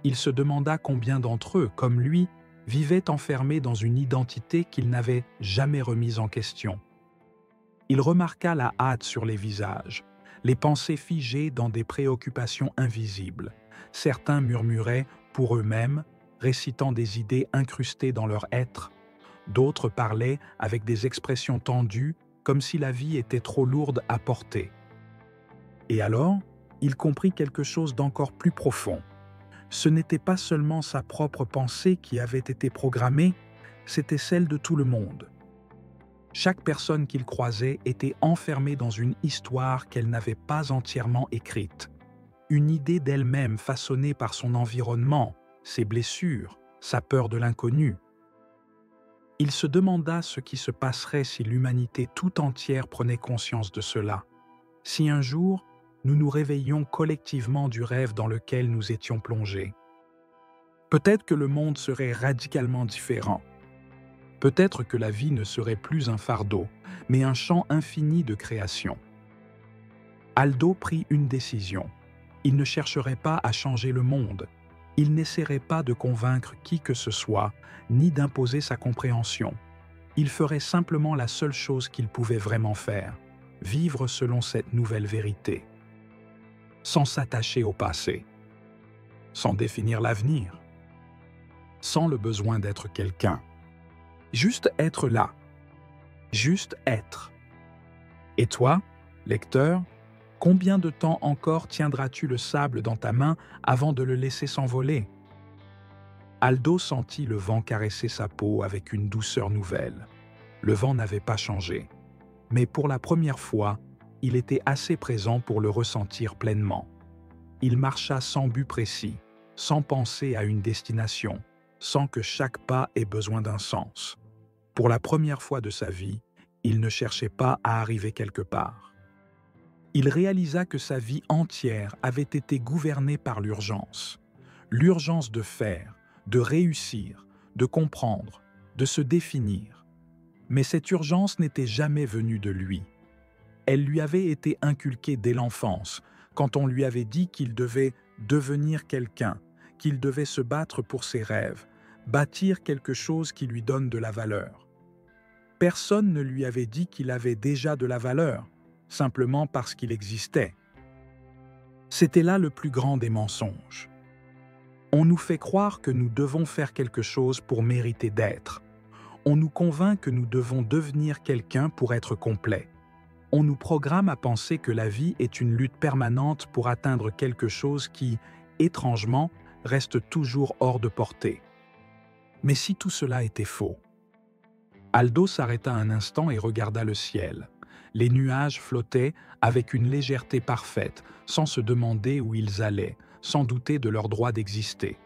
Il se demanda combien d'entre eux, comme lui, vivaient enfermés dans une identité qu'ils n'avaient jamais remise en question. Il remarqua la hâte sur les visages, les pensées figées dans des préoccupations invisibles. Certains murmuraient pour eux-mêmes, récitant des idées incrustées dans leur être. D'autres parlaient avec des expressions tendues, comme si la vie était trop lourde à porter. Et alors, il comprit quelque chose d'encore plus profond. Ce n'était pas seulement sa propre pensée qui avait été programmée, c'était celle de tout le monde. Chaque personne qu'il croisait était enfermée dans une histoire qu'elle n'avait pas entièrement écrite. Une idée d'elle-même façonnée par son environnement, ses blessures, sa peur de l'inconnu. Il se demanda ce qui se passerait si l'humanité tout entière prenait conscience de cela. Si un jour, nous nous réveillions collectivement du rêve dans lequel nous étions plongés. Peut-être que le monde serait radicalement différent. Peut-être que la vie ne serait plus un fardeau, mais un champ infini de création. Aldo prit une décision. Il ne chercherait pas à changer le monde. Il n'essaierait pas de convaincre qui que ce soit, ni d'imposer sa compréhension. Il ferait simplement la seule chose qu'il pouvait vraiment faire, vivre selon cette nouvelle vérité. Sans s'attacher au passé, sans définir l'avenir, sans le besoin d'être quelqu'un. Juste être là, juste être. Et toi, lecteur, combien de temps encore tiendras-tu le sable dans ta main avant de le laisser s'envoler? Aldo sentit le vent caresser sa peau avec une douceur nouvelle. Le vent n'avait pas changé, mais pour la première fois, il était assez présent pour le ressentir pleinement. Il marcha sans but précis, sans penser à une destination, sans que chaque pas ait besoin d'un sens. Pour la première fois de sa vie, il ne cherchait pas à arriver quelque part. Il réalisa que sa vie entière avait été gouvernée par l'urgence. L'urgence de faire, de réussir, de comprendre, de se définir. Mais cette urgence n'était jamais venue de lui. Elle lui avait été inculquée dès l'enfance, quand on lui avait dit qu'il devait devenir quelqu'un, qu'il devait se battre pour ses rêves, bâtir quelque chose qui lui donne de la valeur. Personne ne lui avait dit qu'il avait déjà de la valeur, simplement parce qu'il existait. C'était là le plus grand des mensonges. On nous fait croire que nous devons faire quelque chose pour mériter d'être. On nous convainc que nous devons devenir quelqu'un pour être complet. On nous programme à penser que la vie est une lutte permanente pour atteindre quelque chose qui, étrangement, reste toujours hors de portée. Mais si tout cela était faux? Aldo s'arrêta un instant et regarda le ciel. Les nuages flottaient avec une légèreté parfaite, sans se demander où ils allaient, sans douter de leur droit d'exister.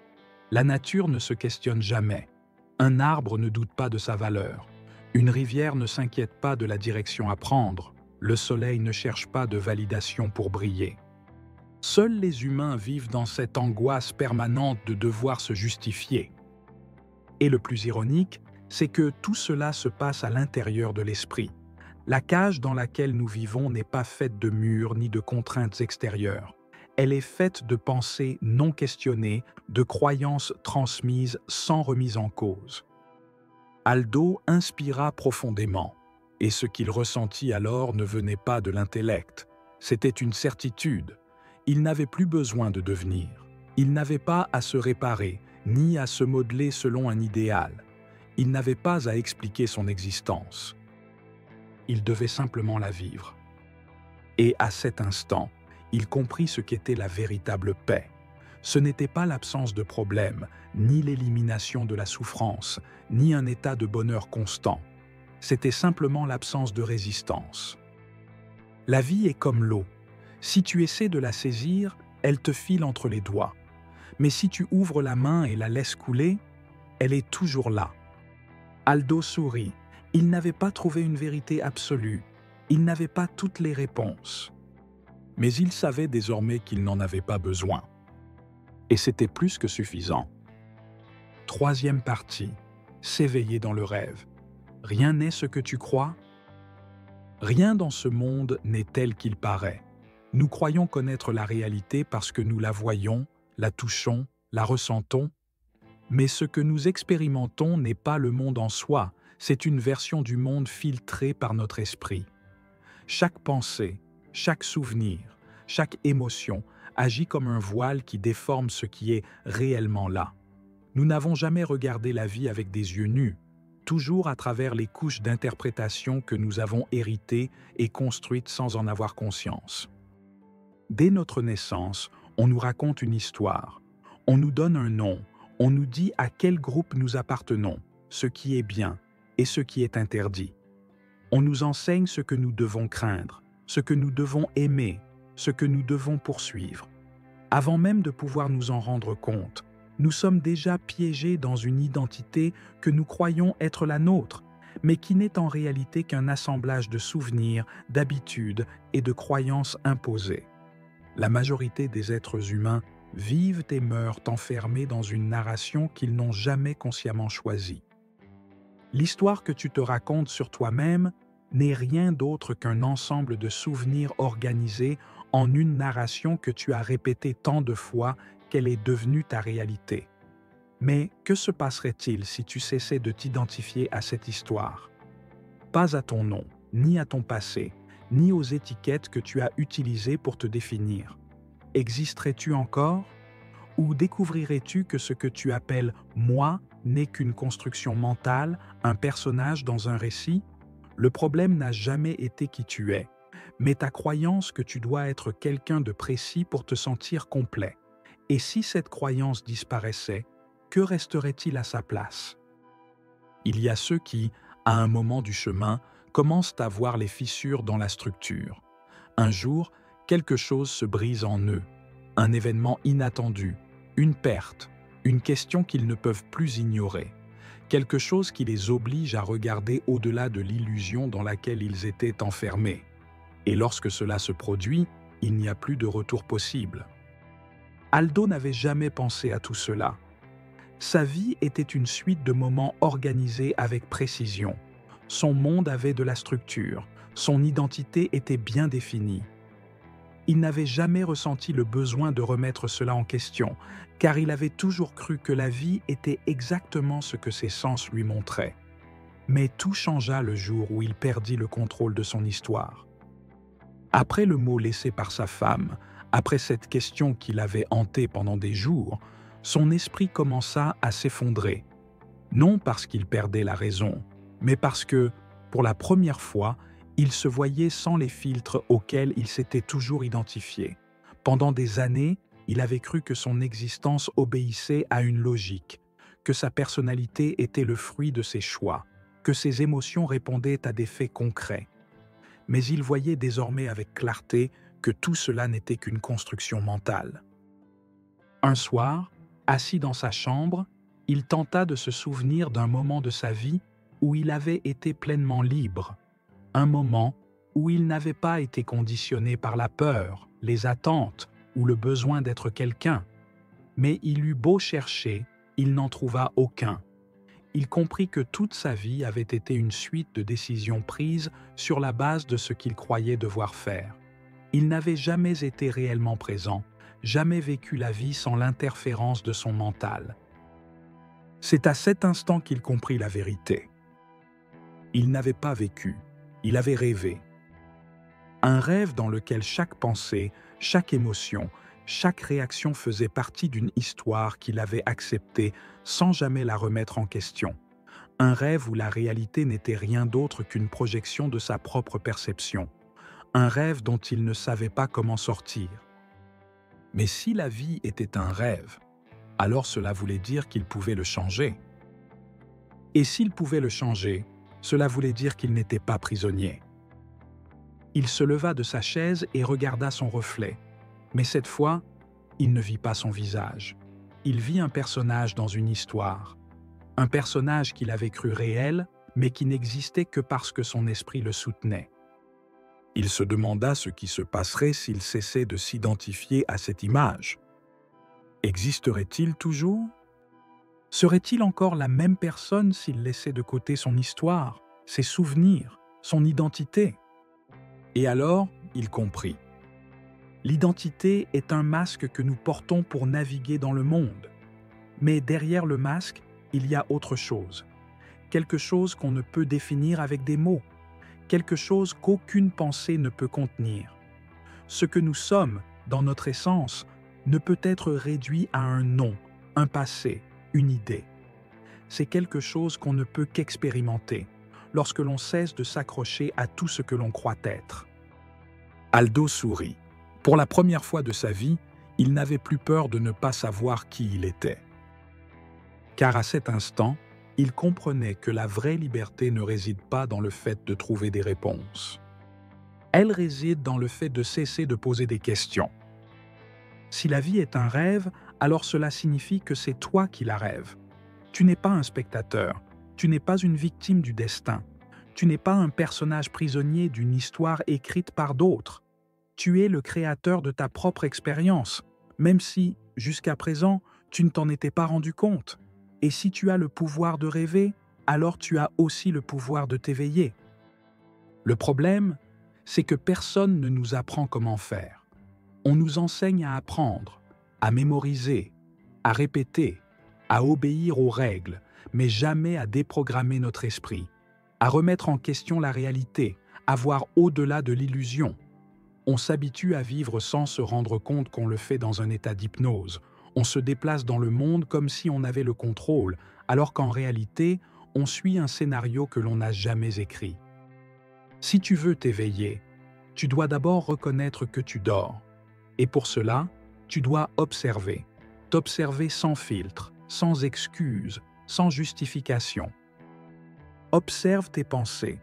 La nature ne se questionne jamais. Un arbre ne doute pas de sa valeur. Une rivière ne s'inquiète pas de la direction à prendre. Le soleil ne cherche pas de validation pour briller. Seuls les humains vivent dans cette angoisse permanente de devoir se justifier. Et le plus ironique, c'est que tout cela se passe à l'intérieur de l'esprit. La cage dans laquelle nous vivons n'est pas faite de murs ni de contraintes extérieures. Elle est faite de pensées non questionnées, de croyances transmises sans remise en cause. Aldo inspira profondément, et ce qu'il ressentit alors ne venait pas de l'intellect. C'était une certitude. Il n'avait plus besoin de devenir. Il n'avait pas à se réparer, ni à se modeler selon un idéal. Il n'avait pas à expliquer son existence. Il devait simplement la vivre. Et à cet instant, il comprit ce qu'était la véritable paix. Ce n'était pas l'absence de problème, ni l'élimination de la souffrance, ni un état de bonheur constant. C'était simplement l'absence de résistance. La vie est comme l'eau. Si tu essaies de la saisir, elle te file entre les doigts. Mais si tu ouvres la main et la laisses couler, elle est toujours là. Aldo sourit. Il n'avait pas trouvé une vérité absolue. Il n'avait pas toutes les réponses. Mais il savait désormais qu'il n'en avait pas besoin. Et c'était plus que suffisant. Troisième partie. S'éveiller dans le rêve. Rien n'est ce que tu crois? Rien dans ce monde n'est tel qu'il paraît. Nous croyons connaître la réalité parce que nous la voyons, la touchons, la ressentons. Mais ce que nous expérimentons n'est pas le monde en soi, c'est une version du monde filtrée par notre esprit. Chaque pensée, chaque souvenir, chaque émotion agit comme un voile qui déforme ce qui est réellement là. Nous n'avons jamais regardé la vie avec des yeux nus, toujours à travers les couches d'interprétation que nous avons héritées et construites sans en avoir conscience. Dès notre naissance, on nous raconte une histoire, on nous donne un nom, on nous dit à quel groupe nous appartenons, ce qui est bien et ce qui est interdit. On nous enseigne ce que nous devons craindre, ce que nous devons aimer, ce que nous devons poursuivre. Avant même de pouvoir nous en rendre compte, nous sommes déjà piégés dans une identité que nous croyons être la nôtre, mais qui n'est en réalité qu'un assemblage de souvenirs, d'habitudes et de croyances imposées. La majorité des êtres humains vivent et meurent enfermés dans une narration qu'ils n'ont jamais consciemment choisie. L'histoire que tu te racontes sur toi-même n'est rien d'autre qu'un ensemble de souvenirs organisés en une narration que tu as répétée tant de fois qu'elle est devenue ta réalité. Mais que se passerait-il si tu cessais de t'identifier à cette histoire? Pas à ton nom, ni à ton passé, ni aux étiquettes que tu as utilisées pour te définir. Existerais-tu encore? Ou découvrirais-tu que ce que tu appelles « moi » n'est qu'une construction mentale, un personnage dans un récit? Le problème n'a jamais été qui tu es, mais ta croyance que tu dois être quelqu'un de précis pour te sentir complet. Et si cette croyance disparaissait, que resterait-il à sa place? Il y a ceux qui, à un moment du chemin, commencent à voir les fissures dans la structure. Un jour, quelque chose se brise en eux, un événement inattendu, une perte, une question qu'ils ne peuvent plus ignorer, quelque chose qui les oblige à regarder au-delà de l'illusion dans laquelle ils étaient enfermés. Et lorsque cela se produit, il n'y a plus de retour possible. Aldo n'avait jamais pensé à tout cela. Sa vie était une suite de moments organisés avec précision. Son monde avait de la structure, son identité était bien définie. Il n'avait jamais ressenti le besoin de remettre cela en question, car il avait toujours cru que la vie était exactement ce que ses sens lui montraient. Mais tout changea le jour où il perdit le contrôle de son histoire. Après le mot laissé par sa femme, après cette question qui l'avait hanté pendant des jours, son esprit commença à s'effondrer. Non parce qu'il perdait la raison, mais parce que, pour la première fois, il se voyait sans les filtres auxquels il s'était toujours identifié. Pendant des années, il avait cru que son existence obéissait à une logique, que sa personnalité était le fruit de ses choix, que ses émotions répondaient à des faits concrets. Mais il voyait désormais avec clarté que tout cela n'était qu'une construction mentale. Un soir, assis dans sa chambre, il tenta de se souvenir d'un moment de sa vie où il avait été pleinement libre, un moment où il n'avait pas été conditionné par la peur, les attentes ou le besoin d'être quelqu'un. Mais il eut beau chercher, il n'en trouva aucun. Il comprit que toute sa vie avait été une suite de décisions prises sur la base de ce qu'il croyait devoir faire. Il n'avait jamais été réellement présent, jamais vécu la vie sans l'interférence de son mental. C'est à cet instant qu'il comprit la vérité. Il n'avait pas vécu, il avait rêvé. Un rêve dans lequel chaque pensée, chaque émotion, chaque réaction faisait partie d'une histoire qu'il avait acceptée sans jamais la remettre en question. Un rêve où la réalité n'était rien d'autre qu'une projection de sa propre perception. Un rêve dont il ne savait pas comment sortir. Mais si la vie était un rêve, alors cela voulait dire qu'il pouvait le changer. Et s'il pouvait le changer, cela voulait dire qu'il n'était pas prisonnier. Il se leva de sa chaise et regarda son reflet. Mais cette fois, il ne vit pas son visage. il vit un personnage dans une histoire. Un personnage qu'il avait cru réel, mais qui n'existait que parce que son esprit le soutenait. Il se demanda ce qui se passerait s'il cessait de s'identifier à cette image. Existerait-il toujours? Serait-il encore la même personne s'il laissait de côté son histoire, ses souvenirs, son identité? Et alors, il comprit. L'identité est un masque que nous portons pour naviguer dans le monde. Mais derrière le masque, il y a autre chose. Quelque chose qu'on ne peut définir avec des mots. Quelque chose qu'aucune pensée ne peut contenir. Ce que nous sommes, dans notre essence, ne peut être réduit à un nom, un passé, une idée. C'est quelque chose qu'on ne peut qu'expérimenter, lorsque l'on cesse de s'accrocher à tout ce que l'on croit être. Aldo sourit. Pour la première fois de sa vie, il n'avait plus peur de ne pas savoir qui il était. Car à cet instant, il comprenait que la vraie liberté ne réside pas dans le fait de trouver des réponses. Elle réside dans le fait de cesser de poser des questions. Si la vie est un rêve, alors cela signifie que c'est toi qui la rêves. Tu n'es pas un spectateur, tu n'es pas une victime du destin, tu n'es pas un personnage prisonnier d'une histoire écrite par d'autres. Tu es le créateur de ta propre expérience, même si, jusqu'à présent, tu ne t'en étais pas rendu compte. Et si tu as le pouvoir de rêver, alors tu as aussi le pouvoir de t'éveiller. Le problème, c'est que personne ne nous apprend comment faire. On nous enseigne à apprendre, à mémoriser, à répéter, à obéir aux règles, mais jamais à déprogrammer notre esprit, à remettre en question la réalité, à voir au-delà de l'illusion. On s'habitue à vivre sans se rendre compte qu'on le fait dans un état d'hypnose. On se déplace dans le monde comme si on avait le contrôle, alors qu'en réalité, on suit un scénario que l'on n'a jamais écrit. Si tu veux t'éveiller, tu dois d'abord reconnaître que tu dors. Et pour cela, tu dois observer. T'observer sans filtre, sans excuse, sans justification. Observe tes pensées.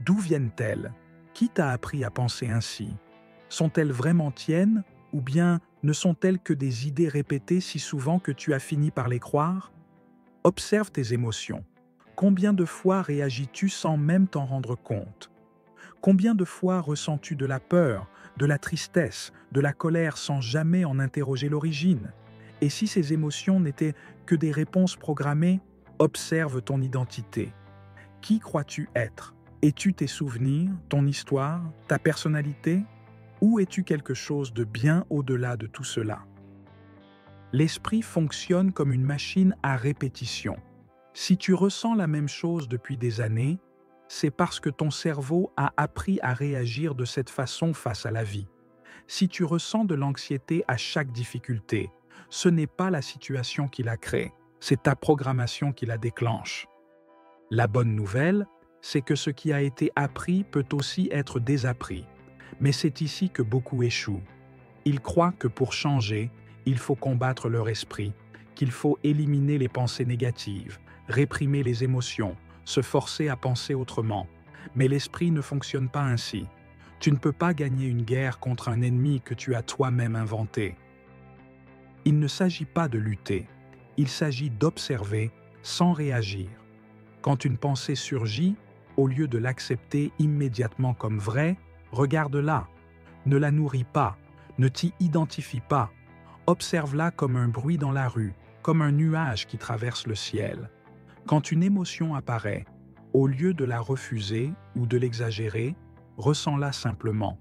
D'où viennent-elles? Qui t'a appris à penser ainsi? Sont-elles vraiment tiennes ou bien ne sont-elles que des idées répétées si souvent que tu as fini par les croire? Observe tes émotions. Combien de fois réagis-tu sans même t'en rendre compte? Combien de fois ressens-tu de la peur, de la tristesse, de la colère sans jamais en interroger l'origine? Et si ces émotions n'étaient que des réponses programmées, observe ton identité. Qui crois-tu être? Es-tu tes souvenirs, ton histoire, ta personnalité? Ou es-tu quelque chose de bien au-delà de tout cela? L'esprit fonctionne comme une machine à répétition. Si tu ressens la même chose depuis des années, c'est parce que ton cerveau a appris à réagir de cette façon face à la vie. Si tu ressens de l'anxiété à chaque difficulté, ce n'est pas la situation qui la crée, c'est ta programmation qui la déclenche. La bonne nouvelle, c'est que ce qui a été appris peut aussi être désappris. Mais c'est ici que beaucoup échouent. Ils croient que pour changer, il faut combattre leur esprit, qu'il faut éliminer les pensées négatives, réprimer les émotions, se forcer à penser autrement. Mais l'esprit ne fonctionne pas ainsi. Tu ne peux pas gagner une guerre contre un ennemi que tu as toi-même inventé. Il ne s'agit pas de lutter, il s'agit d'observer sans réagir. Quand une pensée surgit, au lieu de l'accepter immédiatement comme vraie, regarde-la. Ne la nourris pas, ne t'y identifie pas. Observe-la comme un bruit dans la rue, comme un nuage qui traverse le ciel. Quand une émotion apparaît, au lieu de la refuser ou de l'exagérer, ressens-la simplement.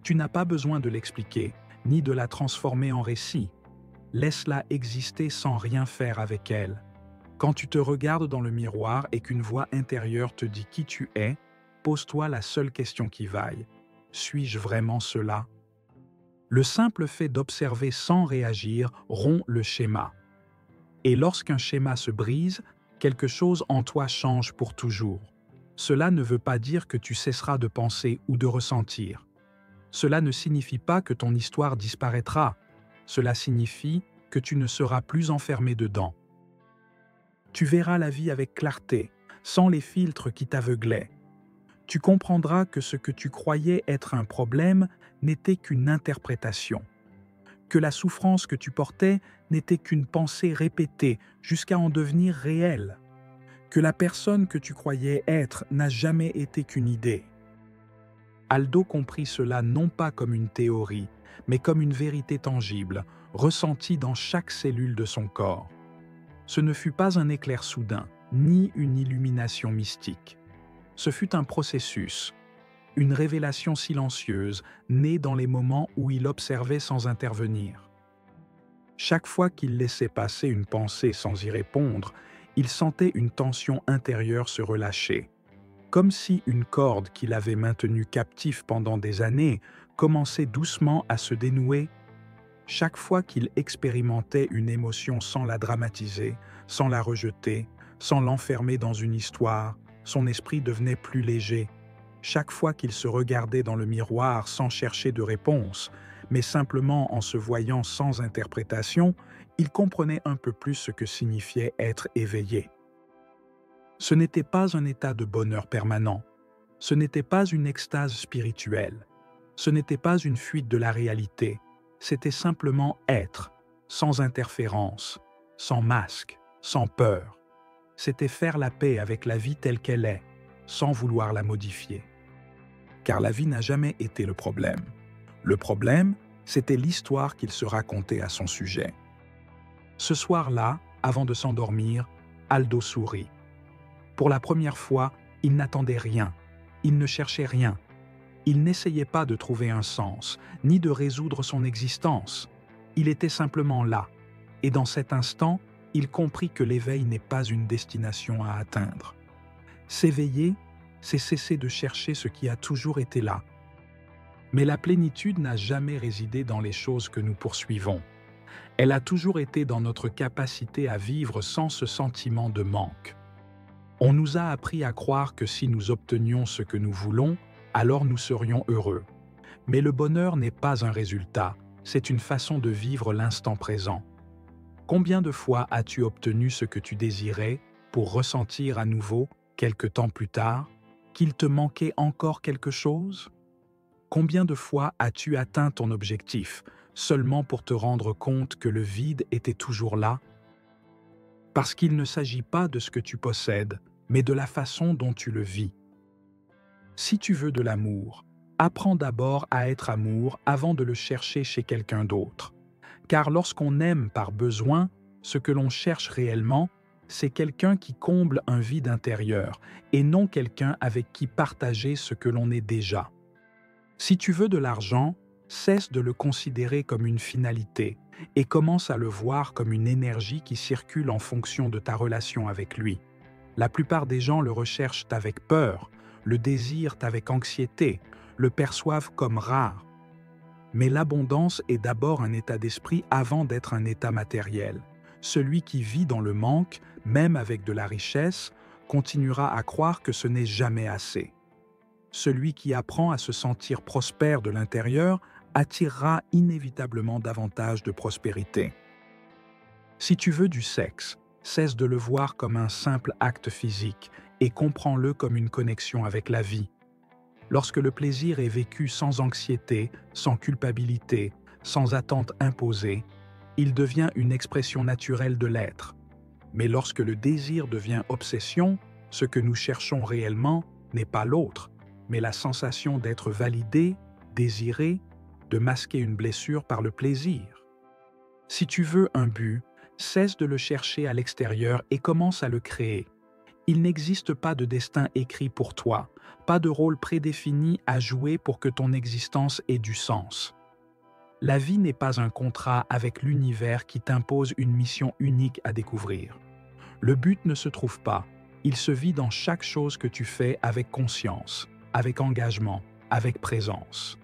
Tu n'as pas besoin de l'expliquer, ni de la transformer en récit. Laisse-la exister sans rien faire avec elle. Quand tu te regardes dans le miroir et qu'une voix intérieure te dit qui tu es, pose-toi la seule question qui vaille. Suis-je vraiment cela? Le simple fait d'observer sans réagir rompt le schéma. Et lorsqu'un schéma se brise, quelque chose en toi change pour toujours. Cela ne veut pas dire que tu cesseras de penser ou de ressentir. Cela ne signifie pas que ton histoire disparaîtra. Cela signifie que tu ne seras plus enfermé dedans. Tu verras la vie avec clarté, sans les filtres qui t'aveuglaient. Tu comprendras que ce que tu croyais être un problème n'était qu'une interprétation, que la souffrance que tu portais n'était qu'une pensée répétée jusqu'à en devenir réelle, que la personne que tu croyais être n'a jamais été qu'une idée. Aldo comprit cela non pas comme une théorie, mais comme une vérité tangible, ressentie dans chaque cellule de son corps. Ce ne fut pas un éclair soudain, ni une illumination mystique. Ce fut un processus, une révélation silencieuse, née dans les moments où il observait sans intervenir. Chaque fois qu'il laissait passer une pensée sans y répondre, il sentait une tension intérieure se relâcher, comme si une corde qui l'avait maintenu captif pendant des années commençait doucement à se dénouer. Chaque fois qu'il expérimentait une émotion sans la dramatiser, sans la rejeter, sans l'enfermer dans une histoire, son esprit devenait plus léger. Chaque fois qu'il se regardait dans le miroir sans chercher de réponse, mais simplement en se voyant sans interprétation, il comprenait un peu plus ce que signifiait être éveillé. Ce n'était pas un état de bonheur permanent, ce n'était pas une extase spirituelle, ce n'était pas une fuite de la réalité, c'était simplement être, sans interférence, sans masque, sans peur. C'était faire la paix avec la vie telle qu'elle est, sans vouloir la modifier. Car la vie n'a jamais été le problème. Le problème, c'était l'histoire qu'il se racontait à son sujet. Ce soir-là, avant de s'endormir, Aldo sourit. Pour la première fois, il n'attendait rien, il ne cherchait rien. Il n'essayait pas de trouver un sens, ni de résoudre son existence. Il était simplement là, et dans cet instant, il comprit que l'éveil n'est pas une destination à atteindre. S'éveiller, c'est cesser de chercher ce qui a toujours été là. Mais la plénitude n'a jamais résidé dans les choses que nous poursuivons. Elle a toujours été dans notre capacité à vivre sans ce sentiment de manque. On nous a appris à croire que si nous obtenions ce que nous voulons, alors nous serions heureux. Mais le bonheur n'est pas un résultat, c'est une façon de vivre l'instant présent. Combien de fois as-tu obtenu ce que tu désirais pour ressentir à nouveau, quelque temps plus tard, qu'il te manquait encore quelque chose? Combien de fois as-tu atteint ton objectif seulement pour te rendre compte que le vide était toujours là? Parce qu'il ne s'agit pas de ce que tu possèdes, mais de la façon dont tu le vis. Si tu veux de l'amour, apprends d'abord à être amour avant de le chercher chez quelqu'un d'autre. Car lorsqu'on aime par besoin, ce que l'on cherche réellement, c'est quelqu'un qui comble un vide intérieur et non quelqu'un avec qui partager ce que l'on est déjà. Si tu veux de l'argent, cesse de le considérer comme une finalité et commence à le voir comme une énergie qui circule en fonction de ta relation avec lui. La plupart des gens le recherchent avec peur, le désirent avec anxiété, le perçoivent comme rare. Mais l'abondance est d'abord un état d'esprit avant d'être un état matériel. Celui qui vit dans le manque, même avec de la richesse, continuera à croire que ce n'est jamais assez. Celui qui apprend à se sentir prospère de l'intérieur attirera inévitablement davantage de prospérité. Si tu veux du sexe, cesse de le voir comme un simple acte physique et comprends-le comme une connexion avec la vie. Lorsque le plaisir est vécu sans anxiété, sans culpabilité, sans attente imposée, il devient une expression naturelle de l'être. Mais lorsque le désir devient obsession, ce que nous cherchons réellement n'est pas l'autre, mais la sensation d'être validé, désiré, de masquer une blessure par le plaisir. Si tu veux un but, cesse de le chercher à l'extérieur et commence à le créer. Il n'existe pas de destin écrit pour toi, pas de rôle prédéfini à jouer pour que ton existence ait du sens. La vie n'est pas un contrat avec l'univers qui t'impose une mission unique à découvrir. Le but ne se trouve pas, il se vit dans chaque chose que tu fais avec conscience, avec engagement, avec présence.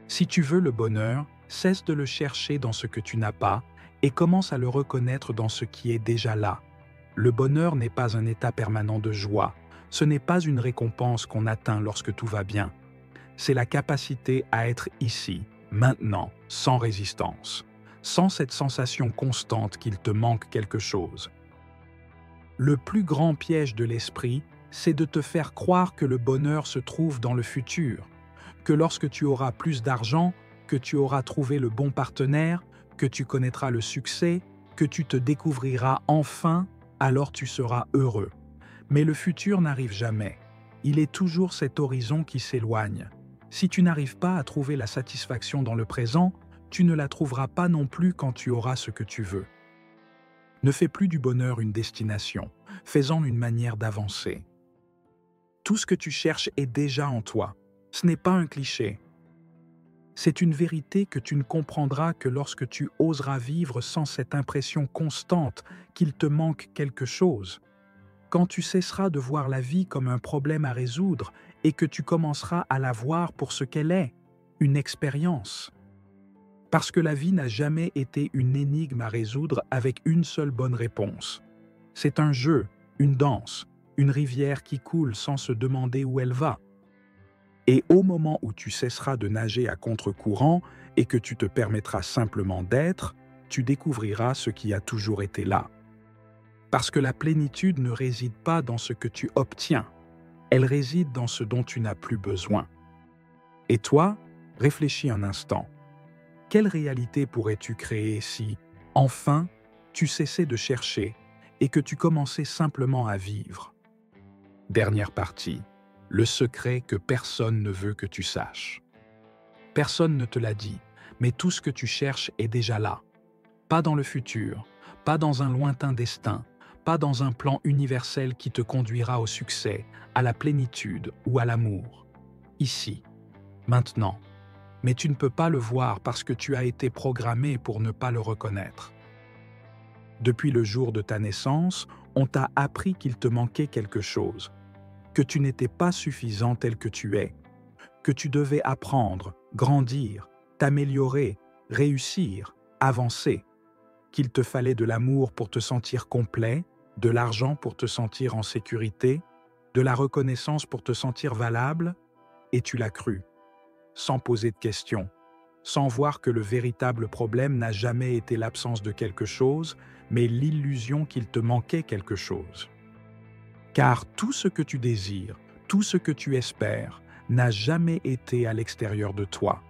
Si tu veux le bonheur, cesse de le chercher dans ce que tu n'as pas et commence à le reconnaître dans ce qui est déjà là. Le bonheur n'est pas un état permanent de joie, ce n'est pas une récompense qu'on atteint lorsque tout va bien. C'est la capacité à être ici, maintenant, sans résistance, sans cette sensation constante qu'il te manque quelque chose. Le plus grand piège de l'esprit, c'est de te faire croire que le bonheur se trouve dans le futur, que lorsque tu auras plus d'argent, que tu auras trouvé le bon partenaire, que tu connaîtras le succès, que tu te découvriras enfin, alors tu seras heureux. Mais le futur n'arrive jamais. Il est toujours cet horizon qui s'éloigne. Si tu n'arrives pas à trouver la satisfaction dans le présent, tu ne la trouveras pas non plus quand tu auras ce que tu veux. Ne fais plus du bonheur une destination, fais-en une manière d'avancer. Tout ce que tu cherches est déjà en toi. Ce n'est pas un cliché. C'est une vérité que tu ne comprendras que lorsque tu oseras vivre sans cette impression constante qu'il te manque quelque chose. Quand tu cesseras de voir la vie comme un problème à résoudre et que tu commenceras à la voir pour ce qu'elle est, une expérience. Parce que la vie n'a jamais été une énigme à résoudre avec une seule bonne réponse. C'est un jeu, une danse, une rivière qui coule sans se demander où elle va. Et au moment où tu cesseras de nager à contre-courant et que tu te permettras simplement d'être, tu découvriras ce qui a toujours été là. Parce que la plénitude ne réside pas dans ce que tu obtiens, elle réside dans ce dont tu n'as plus besoin. Et toi, réfléchis un instant. Quelle réalité pourrais-tu créer si, enfin, tu cessais de chercher et que tu commençais simplement à vivre? Dernière partie, le secret que personne ne veut que tu saches. Personne ne te l'a dit, mais tout ce que tu cherches est déjà là. Pas dans le futur, pas dans un lointain destin, pas dans un plan universel qui te conduira au succès, à la plénitude ou à l'amour. Ici, maintenant. Mais tu ne peux pas le voir parce que tu as été programmé pour ne pas le reconnaître. Depuis le jour de ta naissance, on t'a appris qu'il te manquait quelque chose, que tu n'étais pas suffisant tel que tu es, que tu devais apprendre, grandir, t'améliorer, réussir, avancer, qu'il te fallait de l'amour pour te sentir complet, de l'argent pour te sentir en sécurité, de la reconnaissance pour te sentir valable, et tu l'as cru, sans poser de questions, sans voir que le véritable problème n'a jamais été l'absence de quelque chose, mais l'illusion qu'il te manquait quelque chose. Car tout ce que tu désires, tout ce que tu espères, n'a jamais été à l'extérieur de toi.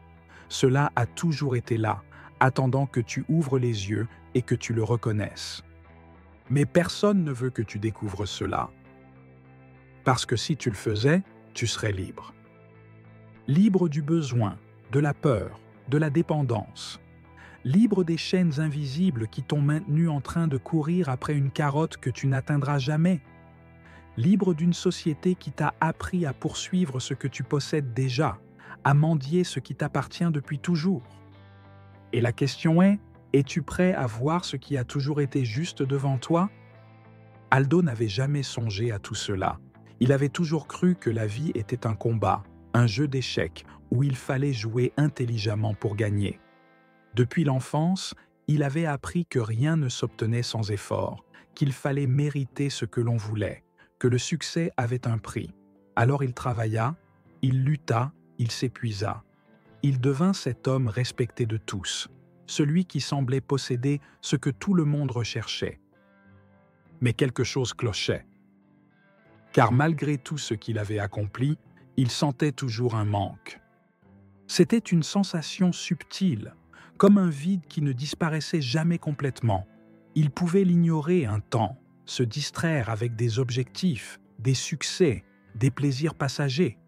Cela a toujours été là, attendant que tu ouvres les yeux et que tu le reconnaisses. Mais personne ne veut que tu découvres cela. Parce que si tu le faisais, tu serais libre. Libre du besoin, de la peur, de la dépendance. Libre des chaînes invisibles qui t'ont maintenu en train de courir après une carotte que tu n'atteindras jamais. Libre d'une société qui t'a appris à poursuivre ce que tu possèdes déjà, à mendier ce qui t'appartient depuis toujours. Et la question est, es-tu prêt à voir ce qui a toujours été juste devant toi? Aldo n'avait jamais songé à tout cela. Il avait toujours cru que la vie était un combat, un jeu d'échecs où il fallait jouer intelligemment pour gagner. Depuis l'enfance, il avait appris que rien ne s'obtenait sans effort, qu'il fallait mériter ce que l'on voulait, que le succès avait un prix. Alors il travailla, il lutta, il s'épuisa. Il devint cet homme respecté de tous, celui qui semblait posséder ce que tout le monde recherchait. Mais quelque chose clochait. Car malgré tout ce qu'il avait accompli, il sentait toujours un manque. C'était une sensation subtile, comme un vide qui ne disparaissait jamais complètement. Il pouvait l'ignorer un temps, se distraire avec des objectifs, des succès, des plaisirs passagers.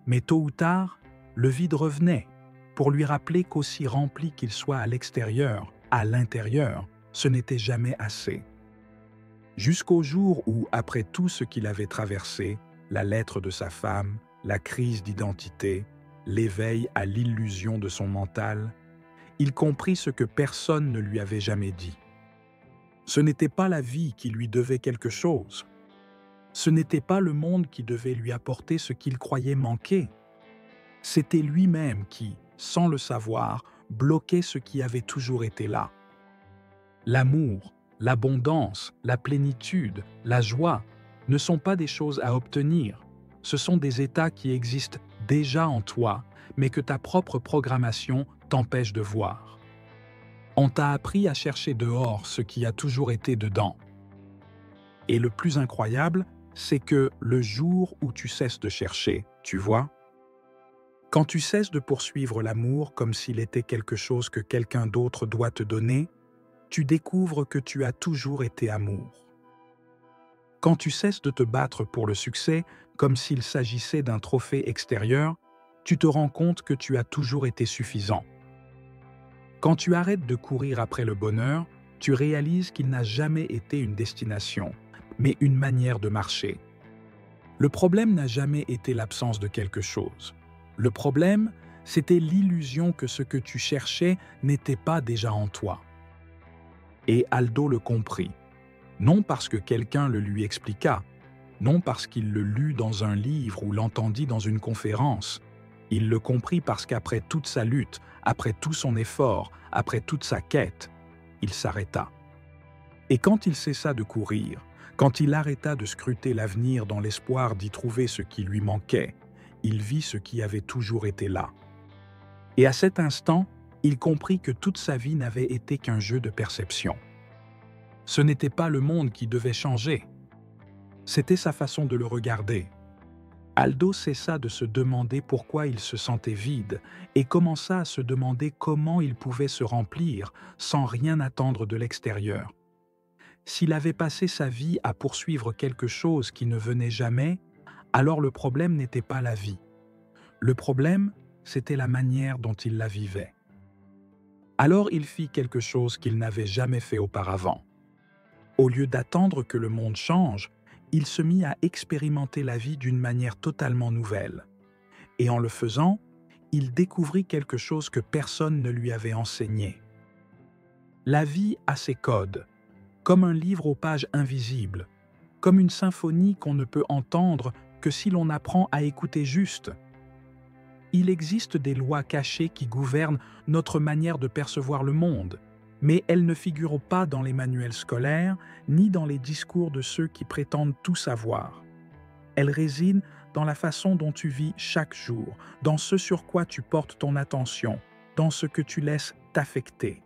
Mais tôt ou tard, le vide revenait, pour lui rappeler qu'aussi rempli qu'il soit à l'extérieur, à l'intérieur, ce n'était jamais assez. Jusqu'au jour où, après tout ce qu'il avait traversé, la lettre de sa femme, la crise d'identité, l'éveil à l'illusion de son mental, il comprit ce que personne ne lui avait jamais dit. Ce n'était pas la vie qui lui devait quelque chose. Ce n'était pas le monde qui devait lui apporter ce qu'il croyait manquer. C'était lui-même qui, sans le savoir, bloquait ce qui avait toujours été là. L'amour, l'abondance, la plénitude, la joie ne sont pas des choses à obtenir. Ce sont des états qui existent déjà en toi, mais que ta propre programmation t'empêche de voir. On t'a appris à chercher dehors ce qui a toujours été dedans. Et le plus incroyable, c'est que le jour où tu cesses de chercher, tu vois, Quand tu cesses de poursuivre l'amour comme s'il était quelque chose que quelqu'un d'autre doit te donner, tu découvres que tu as toujours été amour. Quand tu cesses de te battre pour le succès comme s'il s'agissait d'un trophée extérieur, tu te rends compte que tu as toujours été suffisant. Quand tu arrêtes de courir après le bonheur, tu réalises qu'il n'a jamais été une destination, mais une manière de marcher. Le problème n'a jamais été l'absence de quelque chose. Le problème, c'était l'illusion que ce que tu cherchais n'était pas déjà en toi. Et Aldo le comprit, non parce que quelqu'un le lui expliqua, non parce qu'il le lut dans un livre ou l'entendit dans une conférence. Il le comprit parce qu'après toute sa lutte, après tout son effort, après toute sa quête, il s'arrêta. Et quand il cessa de courir, quand il arrêta de scruter l'avenir dans l'espoir d'y trouver ce qui lui manquait, il vit ce qui avait toujours été là. Et à cet instant, il comprit que toute sa vie n'avait été qu'un jeu de perception. Ce n'était pas le monde qui devait changer. C'était sa façon de le regarder. Aldo cessa de se demander pourquoi il se sentait vide et commença à se demander comment il pouvait se remplir sans rien attendre de l'extérieur. S'il avait passé sa vie à poursuivre quelque chose qui ne venait jamais, alors le problème n'était pas la vie. Le problème, c'était la manière dont il la vivait. Alors il fit quelque chose qu'il n'avait jamais fait auparavant. Au lieu d'attendre que le monde change, il se mit à expérimenter la vie d'une manière totalement nouvelle. Et en le faisant, il découvrit quelque chose que personne ne lui avait enseigné. La vie a ses codes, comme un livre aux pages invisibles, comme une symphonie qu'on ne peut entendre que si l'on apprend à écouter juste. Il existe des lois cachées qui gouvernent notre manière de percevoir le monde, mais elles ne figurent pas dans les manuels scolaires ni dans les discours de ceux qui prétendent tout savoir. Elles résident dans la façon dont tu vis chaque jour, dans ce sur quoi tu portes ton attention, dans ce que tu laisses t'affecter.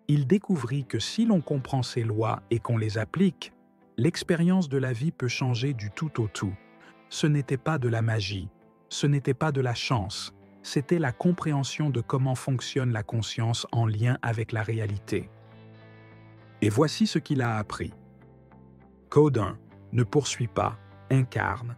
Il découvrit que si l'on comprend ces lois et qu'on les applique, l'expérience de la vie peut changer du tout au tout. Ce n'était pas de la magie, ce n'était pas de la chance, c'était la compréhension de comment fonctionne la conscience en lien avec la réalité. Et voici ce qu'il a appris. Code 1. Ne poursuis pas, incarne.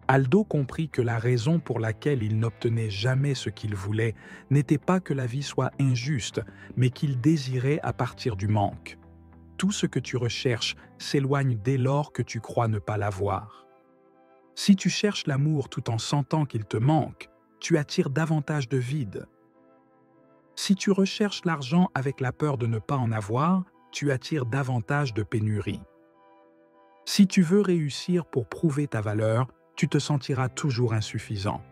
Aldo comprit que la raison pour laquelle il n'obtenait jamais ce qu'il voulait n'était pas que la vie soit injuste, mais qu'il désirait à partir du manque. Tout ce que tu recherches s'éloigne dès lors que tu crois ne pas l'avoir. Si tu cherches l'amour tout en sentant qu'il te manque, tu attires davantage de vide. Si tu recherches l'argent avec la peur de ne pas en avoir, tu attires davantage de pénurie. Si tu veux réussir pour prouver ta valeur, tu te sentiras toujours insuffisant.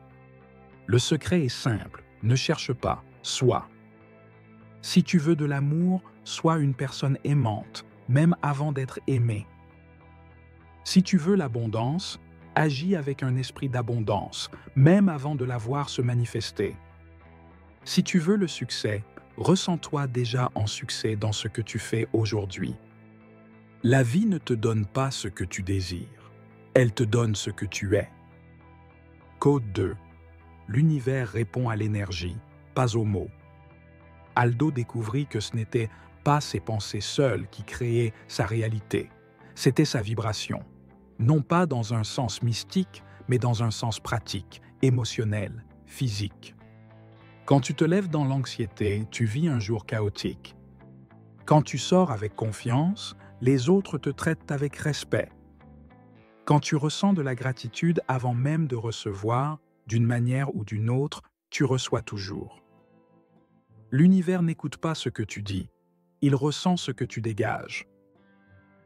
Le secret est simple, ne cherche pas, sois. Si tu veux de l'amour, sois une personne aimante, même avant d'être aimé. Si tu veux l'abondance, agis avec un esprit d'abondance, même avant de la voir se manifester. Si tu veux le succès, ressens-toi déjà en succès dans ce que tu fais aujourd'hui. La vie ne te donne pas ce que tu désires, elle te donne ce que tu es. Code 2. L'univers répond à l'énergie, pas aux mots. Aldo découvrit que ce n'était pas ses pensées seules qui créaient sa réalité, c'était sa vibration. Non pas dans un sens mystique, mais dans un sens pratique, émotionnel, physique. Quand tu te lèves dans l'anxiété, tu vis un jour chaotique. Quand tu sors avec confiance, les autres te traitent avec respect. Quand tu ressens de la gratitude avant même de recevoir, d'une manière ou d'une autre, tu reçois toujours. L'univers n'écoute pas ce que tu dis, il ressent ce que tu dégages.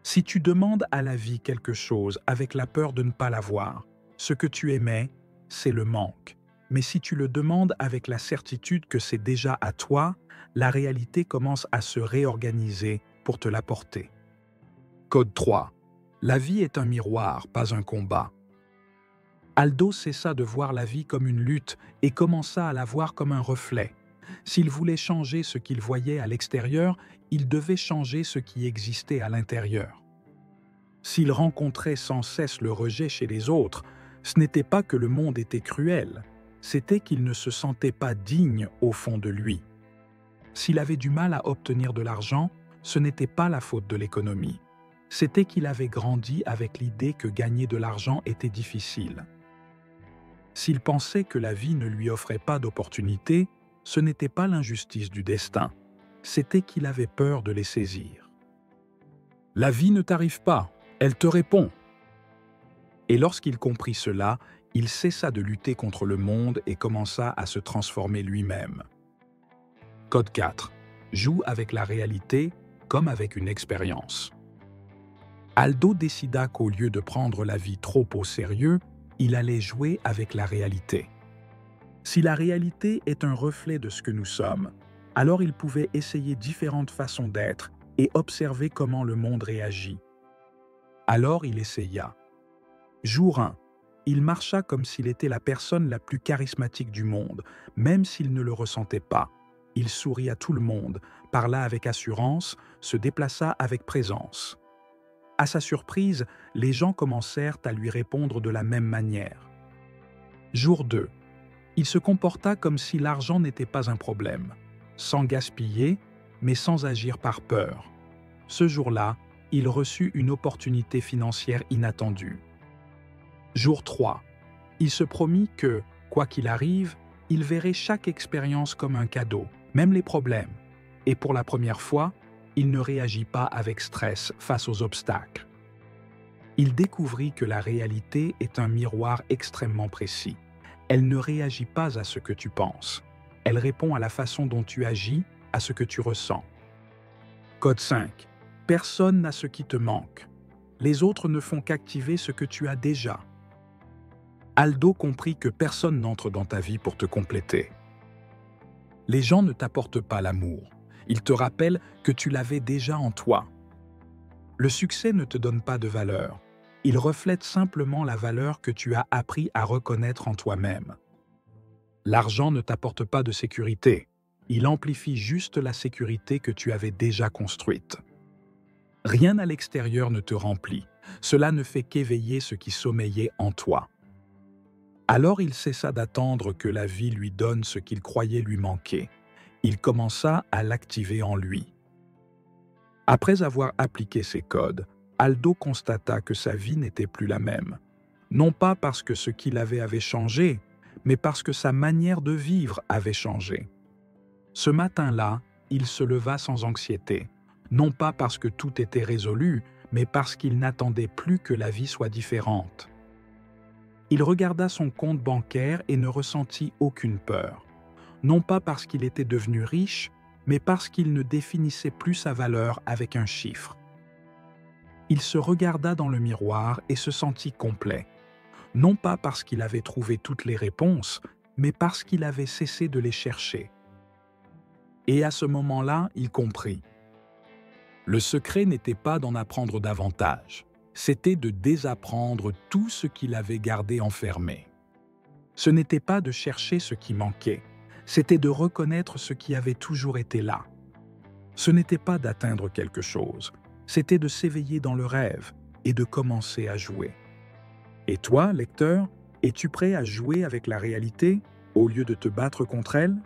Si tu demandes à la vie quelque chose avec la peur de ne pas l'avoir, ce que tu émets, c'est le manque. Mais si tu le demandes avec la certitude que c'est déjà à toi, la réalité commence à se réorganiser pour te l'apporter. Code 3. La vie est un miroir, pas un combat. Aldo cessa de voir la vie comme une lutte et commença à la voir comme un reflet. S'il voulait changer ce qu'il voyait à l'extérieur, il devait changer ce qui existait à l'intérieur. S'il rencontrait sans cesse le rejet chez les autres, ce n'était pas que le monde était cruel, c'était qu'il ne se sentait pas digne au fond de lui. S'il avait du mal à obtenir de l'argent, ce n'était pas la faute de l'économie. C'était qu'il avait grandi avec l'idée que gagner de l'argent était difficile. S'il pensait que la vie ne lui offrait pas d'opportunités, ce n'était pas l'injustice du destin, c'était qu'il avait peur de les saisir. La vie ne t'arrive pas, elle te répond. Et lorsqu'il comprit cela, il cessa de lutter contre le monde et commença à se transformer lui-même. Code 4. Joue avec la réalité comme avec une expérience. Aldo décida qu'au lieu de prendre la vie trop au sérieux, il allait jouer avec la réalité. Si la réalité est un reflet de ce que nous sommes, alors il pouvait essayer différentes façons d'être et observer comment le monde réagit. Alors il essaya. Jour 1. Il marcha comme s'il était la personne la plus charismatique du monde, même s'il ne le ressentait pas. Il sourit à tout le monde, parla avec assurance, se déplaça avec présence. À sa surprise, les gens commencèrent à lui répondre de la même manière. Jour 2. Il se comporta comme si l'argent n'était pas un problème, sans gaspiller, mais sans agir par peur. Ce jour-là, il reçut une opportunité financière inattendue. Jour 3. Il se promit que, quoi qu'il arrive, il verrait chaque expérience comme un cadeau, même les problèmes. Et pour la première fois, il ne réagit pas avec stress face aux obstacles. Il découvrit que la réalité est un miroir extrêmement précis. Elle ne réagit pas à ce que tu penses. Elle répond à la façon dont tu agis, à ce que tu ressens. Code 5. Personne n'a ce qui te manque. Les autres ne font qu'activer ce que tu as déjà. Aldo comprit que personne n'entre dans ta vie pour te compléter. Les gens ne t'apportent pas l'amour. Ils te rappellent que tu l'avais déjà en toi. Le succès ne te donne pas de valeur. Il reflète simplement la valeur que tu as appris à reconnaître en toi-même. L'argent ne t'apporte pas de sécurité. Il amplifie juste la sécurité que tu avais déjà construite. Rien à l'extérieur ne te remplit. Cela ne fait qu'éveiller ce qui sommeillait en toi. Alors il cessa d'attendre que la vie lui donne ce qu'il croyait lui manquer. Il commença à l'activer en lui. Après avoir appliqué ces codes, Aldo constata que sa vie n'était plus la même. Non pas parce que ce qu'il avait changé, mais parce que sa manière de vivre avait changé. Ce matin-là, il se leva sans anxiété, non pas parce que tout était résolu, mais parce qu'il n'attendait plus que la vie soit différente. Il regarda son compte bancaire et ne ressentit aucune peur. Non pas parce qu'il était devenu riche, mais parce qu'il ne définissait plus sa valeur avec un chiffre. Il se regarda dans le miroir et se sentit complet. Non pas parce qu'il avait trouvé toutes les réponses, mais parce qu'il avait cessé de les chercher. Et à ce moment-là, il comprit. Le secret n'était pas d'en apprendre davantage, c'était de désapprendre tout ce qu'il avait gardé enfermé. Ce n'était pas de chercher ce qui manquait, c'était de reconnaître ce qui avait toujours été là. Ce n'était pas d'atteindre quelque chose, c'était de s'éveiller dans le rêve et de commencer à jouer. Et toi, lecteur, es-tu prêt à jouer avec la réalité au lieu de te battre contre elle?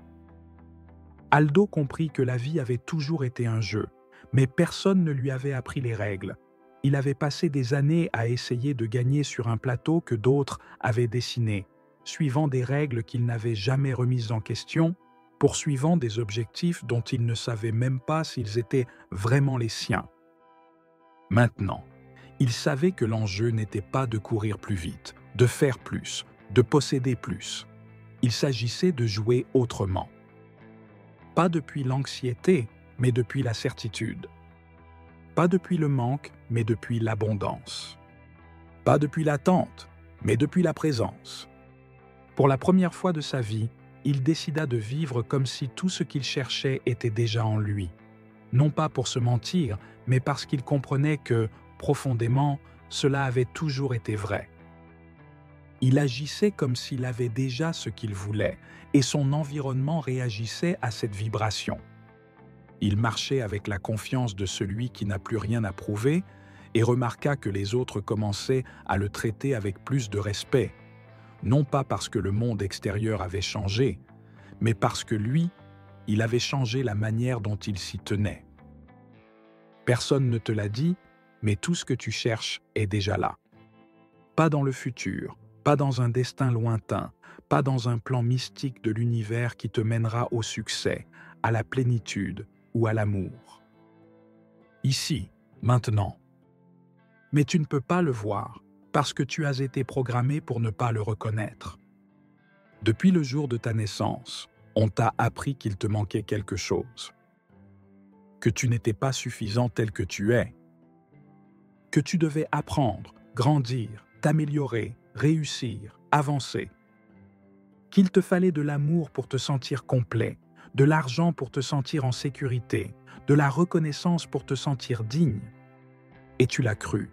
Aldo comprit que la vie avait toujours été un jeu, mais personne ne lui avait appris les règles. Il avait passé des années à essayer de gagner sur un plateau que d'autres avaient dessiné, suivant des règles qu'il n'avait jamais remises en question, poursuivant des objectifs dont il ne savait même pas s'ils étaient vraiment les siens. Maintenant, il savait que l'enjeu n'était pas de courir plus vite, de faire plus, de posséder plus. Il s'agissait de jouer autrement. Pas depuis l'anxiété, mais depuis la certitude. Pas depuis le manque, mais depuis l'abondance. Pas depuis l'attente, mais depuis la présence. Pour la première fois de sa vie, il décida de vivre comme si tout ce qu'il cherchait était déjà en lui. Non pas pour se mentir, mais parce qu'il comprenait que, profondément, cela avait toujours été vrai. Il agissait comme s'il avait déjà ce qu'il voulait, et son environnement réagissait à cette vibration. Il marchait avec la confiance de celui qui n'a plus rien à prouver et remarqua que les autres commençaient à le traiter avec plus de respect. non pas parce que le monde extérieur avait changé, mais parce que lui, il avait changé la manière dont il s'y tenait. Personne ne te l'a dit, mais tout ce que tu cherches est déjà là. Pas dans le futur, pas dans un destin lointain, pas dans un plan mystique de l'univers qui te mènera au succès, à la plénitude ou à l'amour. Ici, maintenant. Mais tu ne peux pas le voir parce que tu as été programmé pour ne pas le reconnaître. Depuis le jour de ta naissance, on t'a appris qu'il te manquait quelque chose, que tu n'étais pas suffisant tel que tu es, que tu devais apprendre, grandir, t'améliorer, réussir, avancer, qu'il te fallait de l'amour pour te sentir complet, de l'argent pour te sentir en sécurité, de la reconnaissance pour te sentir digne. Et tu l'as cru,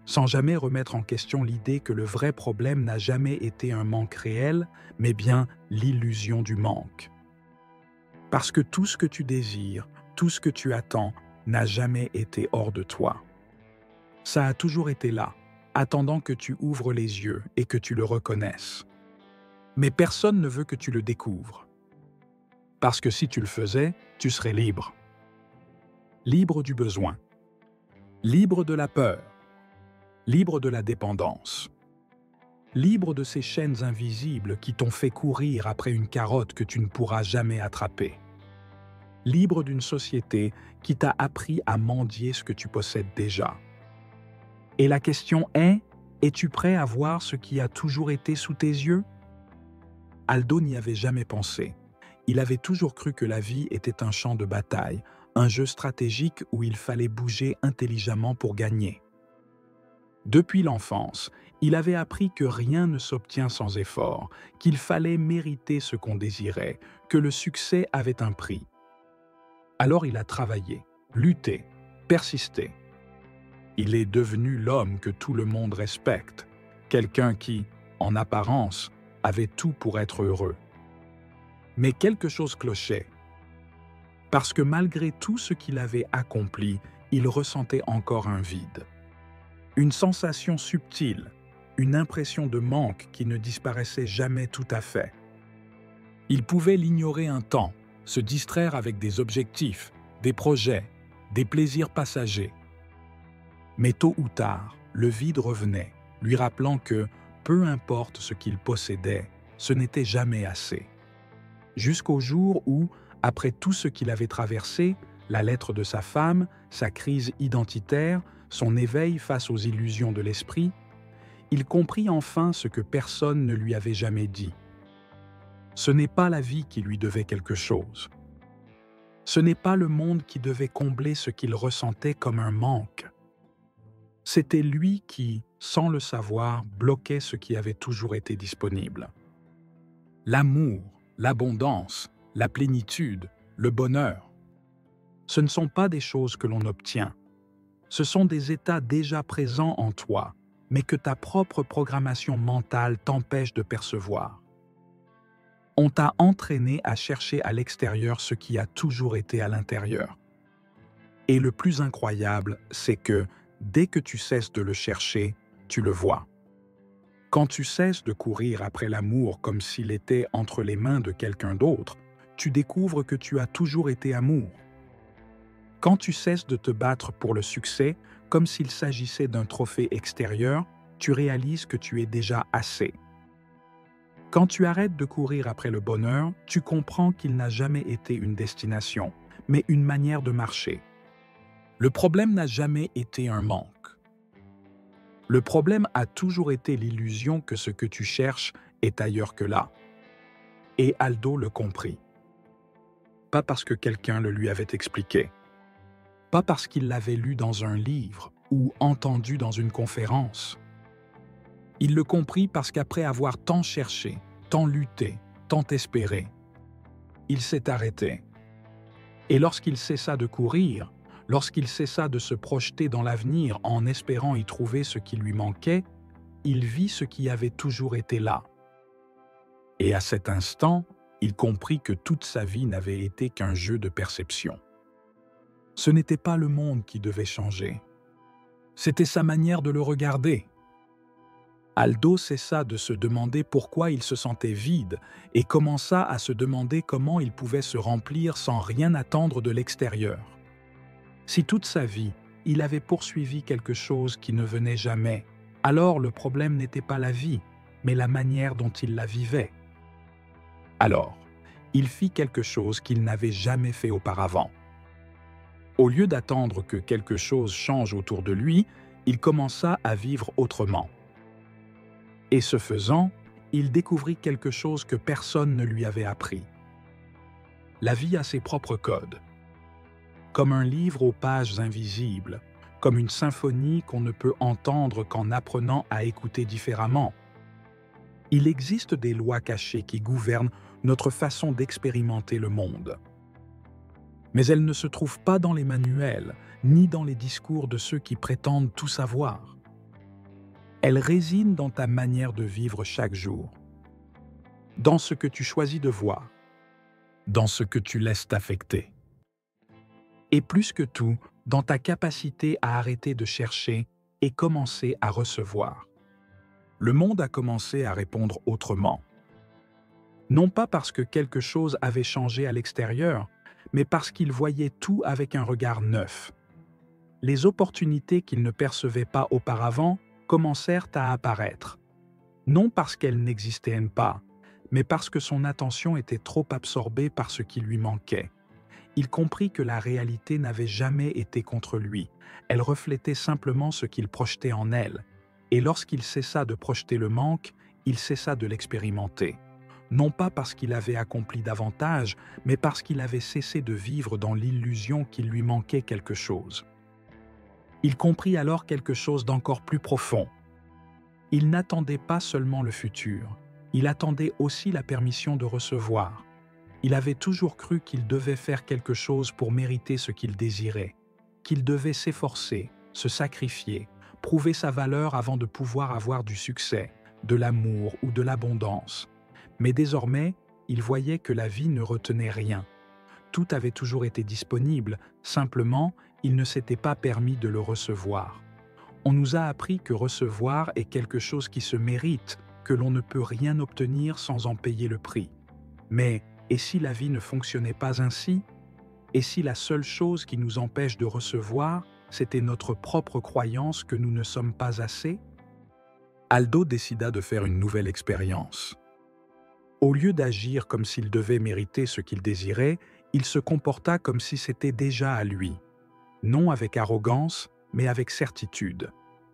sans jamais remettre en question l'idée que le vrai problème n'a jamais été un manque réel, mais bien l'illusion du manque. Parce que tout ce que tu désires, tout ce que tu attends, n'a jamais été hors de toi. Ça a toujours été là, attendant que tu ouvres les yeux et que tu le reconnaisses. Mais personne ne veut que tu le découvres. Parce que si tu le faisais, tu serais libre. Libre du besoin. Libre de la peur. Libre de la dépendance. Libre de ces chaînes invisibles qui t'ont fait courir après une carotte que tu ne pourras jamais attraper. Libre d'une société qui t'a appris à mendier ce que tu possèdes déjà. Et la question est, es-tu prêt à voir ce qui a toujours été sous tes yeux? Aldo n'y avait jamais pensé. Il avait toujours cru que la vie était un champ de bataille, un jeu stratégique où il fallait bouger intelligemment pour gagner. Depuis l'enfance, il avait appris que rien ne s'obtient sans effort, qu'il fallait mériter ce qu'on désirait, que le succès avait un prix. Alors il a travaillé, lutté, persisté. Il est devenu l'homme que tout le monde respecte, quelqu'un qui, en apparence, avait tout pour être heureux. Mais quelque chose clochait. Parce que malgré tout ce qu'il avait accompli, il ressentait encore un vide. Une sensation subtile, une impression de manque qui ne disparaissait jamais tout à fait. Il pouvait l'ignorer un temps, se distraire avec des objectifs, des projets, des plaisirs passagers. Mais tôt ou tard, le vide revenait, lui rappelant que, peu importe ce qu'il possédait, ce n'était jamais assez. Jusqu'au jour où, après tout ce qu'il avait traversé, la lettre de sa femme, sa crise identitaire, son éveil face aux illusions de l'esprit, il comprit enfin ce que personne ne lui avait jamais dit. Ce n'est pas la vie qui lui devait quelque chose. Ce n'est pas le monde qui devait combler ce qu'il ressentait comme un manque. C'était lui qui, sans le savoir, bloquait ce qui avait toujours été disponible. L'amour, l'abondance, la plénitude, le bonheur. Ce ne sont pas des choses que l'on obtient. Ce sont des états déjà présents en toi, mais que ta propre programmation mentale t'empêche de percevoir. On t'a entraîné à chercher à l'extérieur ce qui a toujours été à l'intérieur. Et le plus incroyable, c'est que, dès que tu cesses de le chercher, tu le vois. Quand tu cesses de courir après l'amour comme s'il était entre les mains de quelqu'un d'autre, tu découvres que tu as toujours été amour. Quand tu cesses de te battre pour le succès, comme s'il s'agissait d'un trophée extérieur, tu réalises que tu es déjà assez. Quand tu arrêtes de courir après le bonheur, tu comprends qu'il n'a jamais été une destination, mais une manière de marcher. Le problème n'a jamais été un manque. Le problème a toujours été l'illusion que ce que tu cherches est ailleurs que là. Et Aldo le comprit. Pas parce que quelqu'un le lui avait expliqué. Pas parce qu'il l'avait lu dans un livre ou entendu dans une conférence. Il le comprit parce qu'après avoir tant cherché, tant lutté, tant espéré, il s'est arrêté. Et lorsqu'il cessa de courir, lorsqu'il cessa de se projeter dans l'avenir en espérant y trouver ce qui lui manquait, il vit ce qui avait toujours été là. Et à cet instant, il comprit que toute sa vie n'avait été qu'un jeu de perception. Ce n'était pas le monde qui devait changer. C'était sa manière de le regarder. Aldo cessa de se demander pourquoi il se sentait vide et commença à se demander comment il pouvait se remplir sans rien attendre de l'extérieur. Si toute sa vie, il avait poursuivi quelque chose qui ne venait jamais, alors le problème n'était pas la vie, mais la manière dont il la vivait. Alors, il fit quelque chose qu'il n'avait jamais fait auparavant. Au lieu d'attendre que quelque chose change autour de lui, il commença à vivre autrement. Et ce faisant, il découvrit quelque chose que personne ne lui avait appris. La vie a ses propres codes. Comme un livre aux pages invisibles, comme une symphonie qu'on ne peut entendre qu'en apprenant à écouter différemment. Il existe des lois cachées qui gouvernent notre façon d'expérimenter le monde. Mais elles ne se trouvent pas dans les manuels, ni dans les discours de ceux qui prétendent tout savoir. Elles résident dans ta manière de vivre chaque jour, dans ce que tu choisis de voir, dans ce que tu laisses t'affecter. Et plus que tout, dans ta capacité à arrêter de chercher et commencer à recevoir. Le monde a commencé à répondre autrement. Non pas parce que quelque chose avait changé à l'extérieur, mais parce qu'il voyait tout avec un regard neuf. Les opportunités qu'il ne percevait pas auparavant commencèrent à apparaître. Non parce qu'elles n'existaient pas, mais parce que son attention était trop absorbée par ce qui lui manquait. Il comprit que la réalité n'avait jamais été contre lui. Elle reflétait simplement ce qu'il projetait en elle. Et lorsqu'il cessa de projeter le manque, il cessa de l'expérimenter. Non pas parce qu'il avait accompli davantage, mais parce qu'il avait cessé de vivre dans l'illusion qu'il lui manquait quelque chose. Il comprit alors quelque chose d'encore plus profond. Il n'attendait pas seulement le futur, il attendait aussi la permission de recevoir. Il avait toujours cru qu'il devait faire quelque chose pour mériter ce qu'il désirait, qu'il devait s'efforcer, se sacrifier, prouver sa valeur avant de pouvoir avoir du succès, de l'amour ou de l'abondance. Mais désormais, il voyait que la vie ne retenait rien. Tout avait toujours été disponible, simplement, il ne s'était pas permis de le recevoir. On nous a appris que recevoir est quelque chose qui se mérite, que l'on ne peut rien obtenir sans en payer le prix. Mais, et si la vie ne fonctionnait pas ainsi? Et si la seule chose qui nous empêche de recevoir, c'était notre propre croyance que nous ne sommes pas assez? Aldo décida de faire une nouvelle expérience. Au lieu d'agir comme s'il devait mériter ce qu'il désirait, il se comporta comme si c'était déjà à lui. Non avec arrogance, mais avec certitude.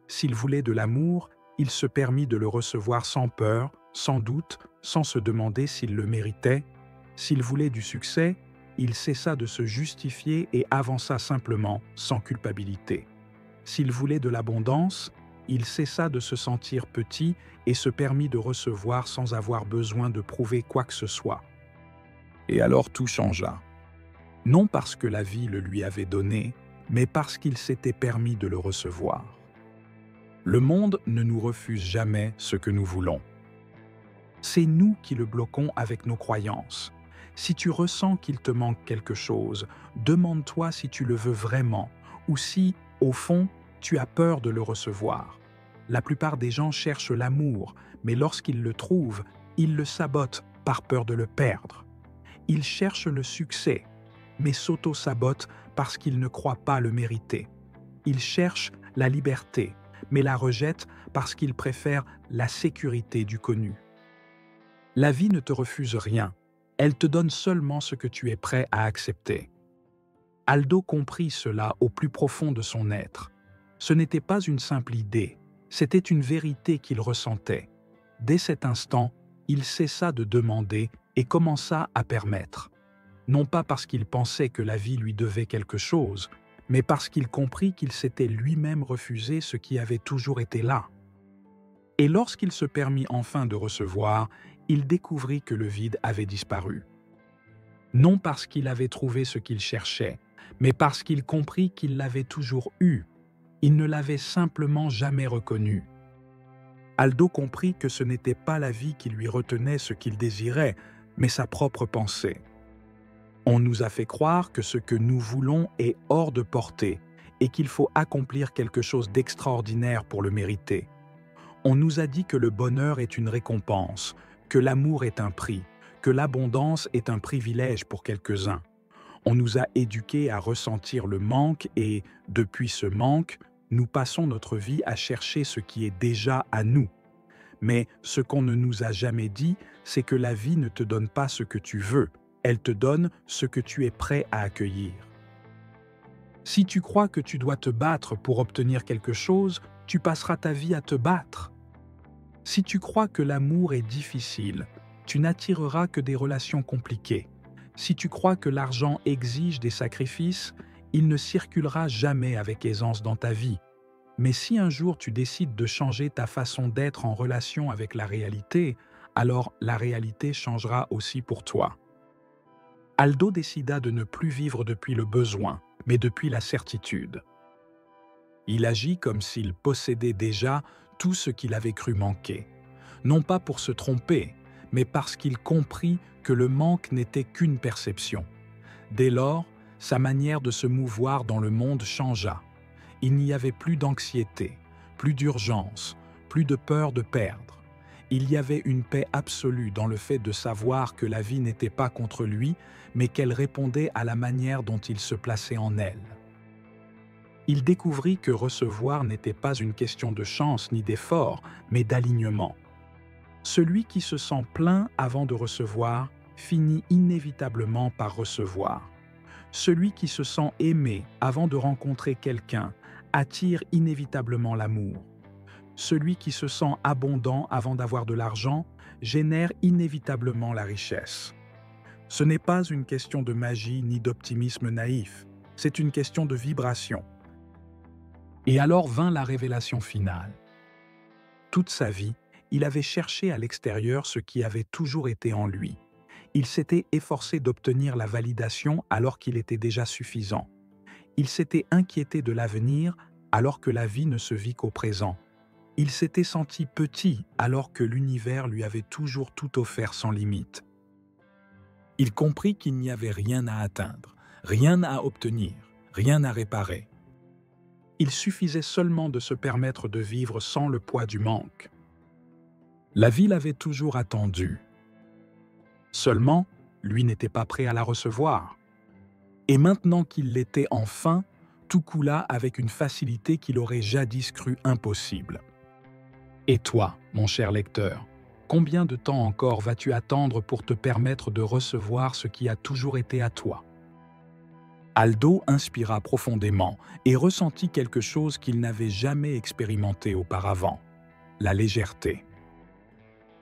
S'il voulait de l'amour, il se permit de le recevoir sans peur, sans doute, sans se demander s'il le méritait. S'il voulait du succès, il cessa de se justifier et avança simplement, sans culpabilité. S'il voulait de l'abondance, il cessa de se sentir petit et se permit de recevoir sans avoir besoin de prouver quoi que ce soit. Et alors tout changea. Non parce que la vie le lui avait donné, mais parce qu'il s'était permis de le recevoir. Le monde ne nous refuse jamais ce que nous voulons. C'est nous qui le bloquons avec nos croyances. Si tu ressens qu'il te manque quelque chose, demande-toi si tu le veux vraiment ou si, au fond, tu as peur de le recevoir. La plupart des gens cherchent l'amour, mais lorsqu'ils le trouvent, ils le sabotent par peur de le perdre. Ils cherchent le succès, mais s'auto-sabotent parce qu'ils ne croient pas le mériter. Ils cherchent la liberté, mais la rejettent parce qu'ils préfèrent la sécurité du connu. La vie ne te refuse rien, elle te donne seulement ce que tu es prêt à accepter. Aldo comprit cela au plus profond de son être. Ce n'était pas une simple idée, c'était une vérité qu'il ressentait. Dès cet instant, il cessa de demander et commença à permettre. Non pas parce qu'il pensait que la vie lui devait quelque chose, mais parce qu'il comprit qu'il s'était lui-même refusé ce qui avait toujours été là. Et lorsqu'il se permit enfin de recevoir, il découvrit que le vide avait disparu. Non parce qu'il avait trouvé ce qu'il cherchait, mais parce qu'il comprit qu'il l'avait toujours eu. Il ne l'avait simplement jamais reconnu. Aldo comprit que ce n'était pas la vie qui lui retenait ce qu'il désirait, mais sa propre pensée. On nous a fait croire que ce que nous voulons est hors de portée et qu'il faut accomplir quelque chose d'extraordinaire pour le mériter. On nous a dit que le bonheur est une récompense, que l'amour est un prix, que l'abondance est un privilège pour quelques-uns. On nous a éduqués à ressentir le manque et, depuis ce manque, nous passons notre vie à chercher ce qui est déjà à nous. Mais ce qu'on ne nous a jamais dit, c'est que la vie ne te donne pas ce que tu veux, elle te donne ce que tu es prêt à accueillir. Si tu crois que tu dois te battre pour obtenir quelque chose, tu passeras ta vie à te battre. Si tu crois que l'amour est difficile, tu n'attireras que des relations compliquées. Si tu crois que l'argent exige des sacrifices, il ne circulera jamais avec aisance dans ta vie. Mais si un jour tu décides de changer ta façon d'être en relation avec la réalité, alors la réalité changera aussi pour toi. Aldo décida de ne plus vivre depuis le besoin, mais depuis la certitude. Il agit comme s'il possédait déjà tout ce qu'il avait cru manquer, non pas pour se tromper, mais parce qu'il comprit que le manque n'était qu'une perception. Dès lors, sa manière de se mouvoir dans le monde changea. Il n'y avait plus d'anxiété, plus d'urgence, plus de peur de perdre. Il y avait une paix absolue dans le fait de savoir que la vie n'était pas contre lui, mais qu'elle répondait à la manière dont il se plaçait en elle. Il découvrit que recevoir n'était pas une question de chance ni d'effort, mais d'alignement. Celui qui se sent plein avant de recevoir finit inévitablement par recevoir. Celui qui se sent aimé avant de rencontrer quelqu'un attire inévitablement l'amour. Celui qui se sent abondant avant d'avoir de l'argent génère inévitablement la richesse. Ce n'est pas une question de magie ni d'optimisme naïf, c'est une question de vibration. Et alors vint la révélation finale. Toute sa vie, il avait cherché à l'extérieur ce qui avait toujours été en lui. Il s'était efforcé d'obtenir la validation alors qu'il était déjà suffisant. Il s'était inquiété de l'avenir alors que la vie ne se vit qu'au présent. Il s'était senti petit alors que l'univers lui avait toujours tout offert sans limite. Il comprit qu'il n'y avait rien à atteindre, rien à obtenir, rien à réparer. Il suffisait seulement de se permettre de vivre sans le poids du manque. La vie l'avait toujours attendu. Seulement, lui n'était pas prêt à la recevoir. Et maintenant qu'il l'était enfin, tout coula avec une facilité qu'il aurait jadis cru impossible. Et toi, mon cher lecteur, combien de temps encore vas-tu attendre pour te permettre de recevoir ce qui a toujours été à toi? Aldo inspira profondément et ressentit quelque chose qu'il n'avait jamais expérimenté auparavant, la légèreté.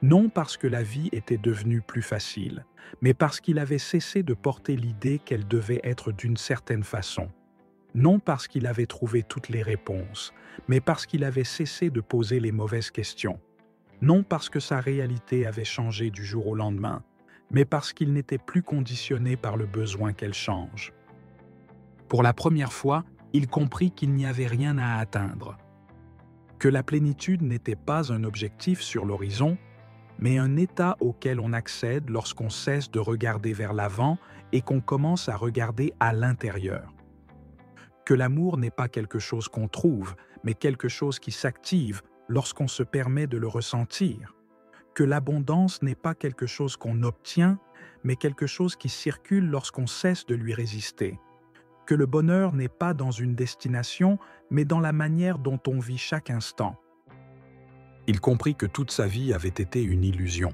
Non parce que la vie était devenue plus facile, mais parce qu'il avait cessé de porter l'idée qu'elle devait être d'une certaine façon. Non parce qu'il avait trouvé toutes les réponses, mais parce qu'il avait cessé de poser les mauvaises questions. Non parce que sa réalité avait changé du jour au lendemain, mais parce qu'il n'était plus conditionné par le besoin qu'elle change. Pour la première fois, il comprit qu'il n'y avait rien à atteindre, que la plénitude n'était pas un objectif sur l'horizon, mais un état auquel on accède lorsqu'on cesse de regarder vers l'avant et qu'on commence à regarder à l'intérieur. Que l'amour n'est pas quelque chose qu'on trouve, mais quelque chose qui s'active lorsqu'on se permet de le ressentir. Que l'abondance n'est pas quelque chose qu'on obtient, mais quelque chose qui circule lorsqu'on cesse de lui résister. Que le bonheur n'est pas dans une destination, mais dans la manière dont on vit chaque instant. Il comprit que toute sa vie avait été une illusion.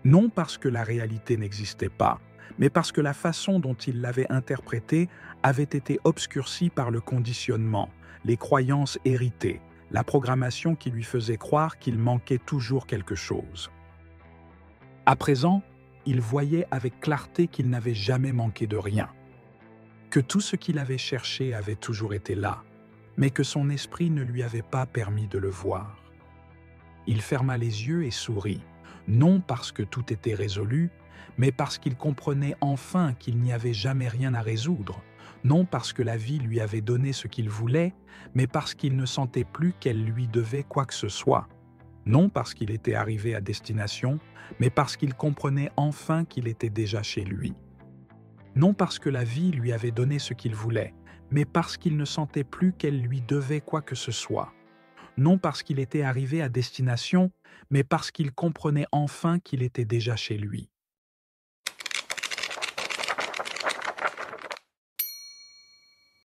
Non parce que la réalité n'existait pas, mais parce que la façon dont il l'avait interprétée avait été obscurcie par le conditionnement, les croyances héritées, la programmation qui lui faisait croire qu'il manquait toujours quelque chose. À présent, il voyait avec clarté qu'il n'avait jamais manqué de rien, que tout ce qu'il avait cherché avait toujours été là, mais que son esprit ne lui avait pas permis de le voir. Il ferma les yeux et sourit, non parce que tout était résolu, mais parce qu'il comprenait enfin qu'il n'y avait jamais rien à résoudre, non parce que la vie lui avait donné ce qu'il voulait, mais parce qu'il ne sentait plus qu'elle lui devait quoi que ce soit, non parce qu'il était arrivé à destination, mais parce qu'il comprenait enfin qu'il était déjà chez lui. Non parce que la vie lui avait donné ce qu'il voulait, mais parce qu'il ne sentait plus qu'elle lui devait quoi que ce soit. non parce qu'il était arrivé à destination, mais parce qu'il comprenait enfin qu'il était déjà chez lui.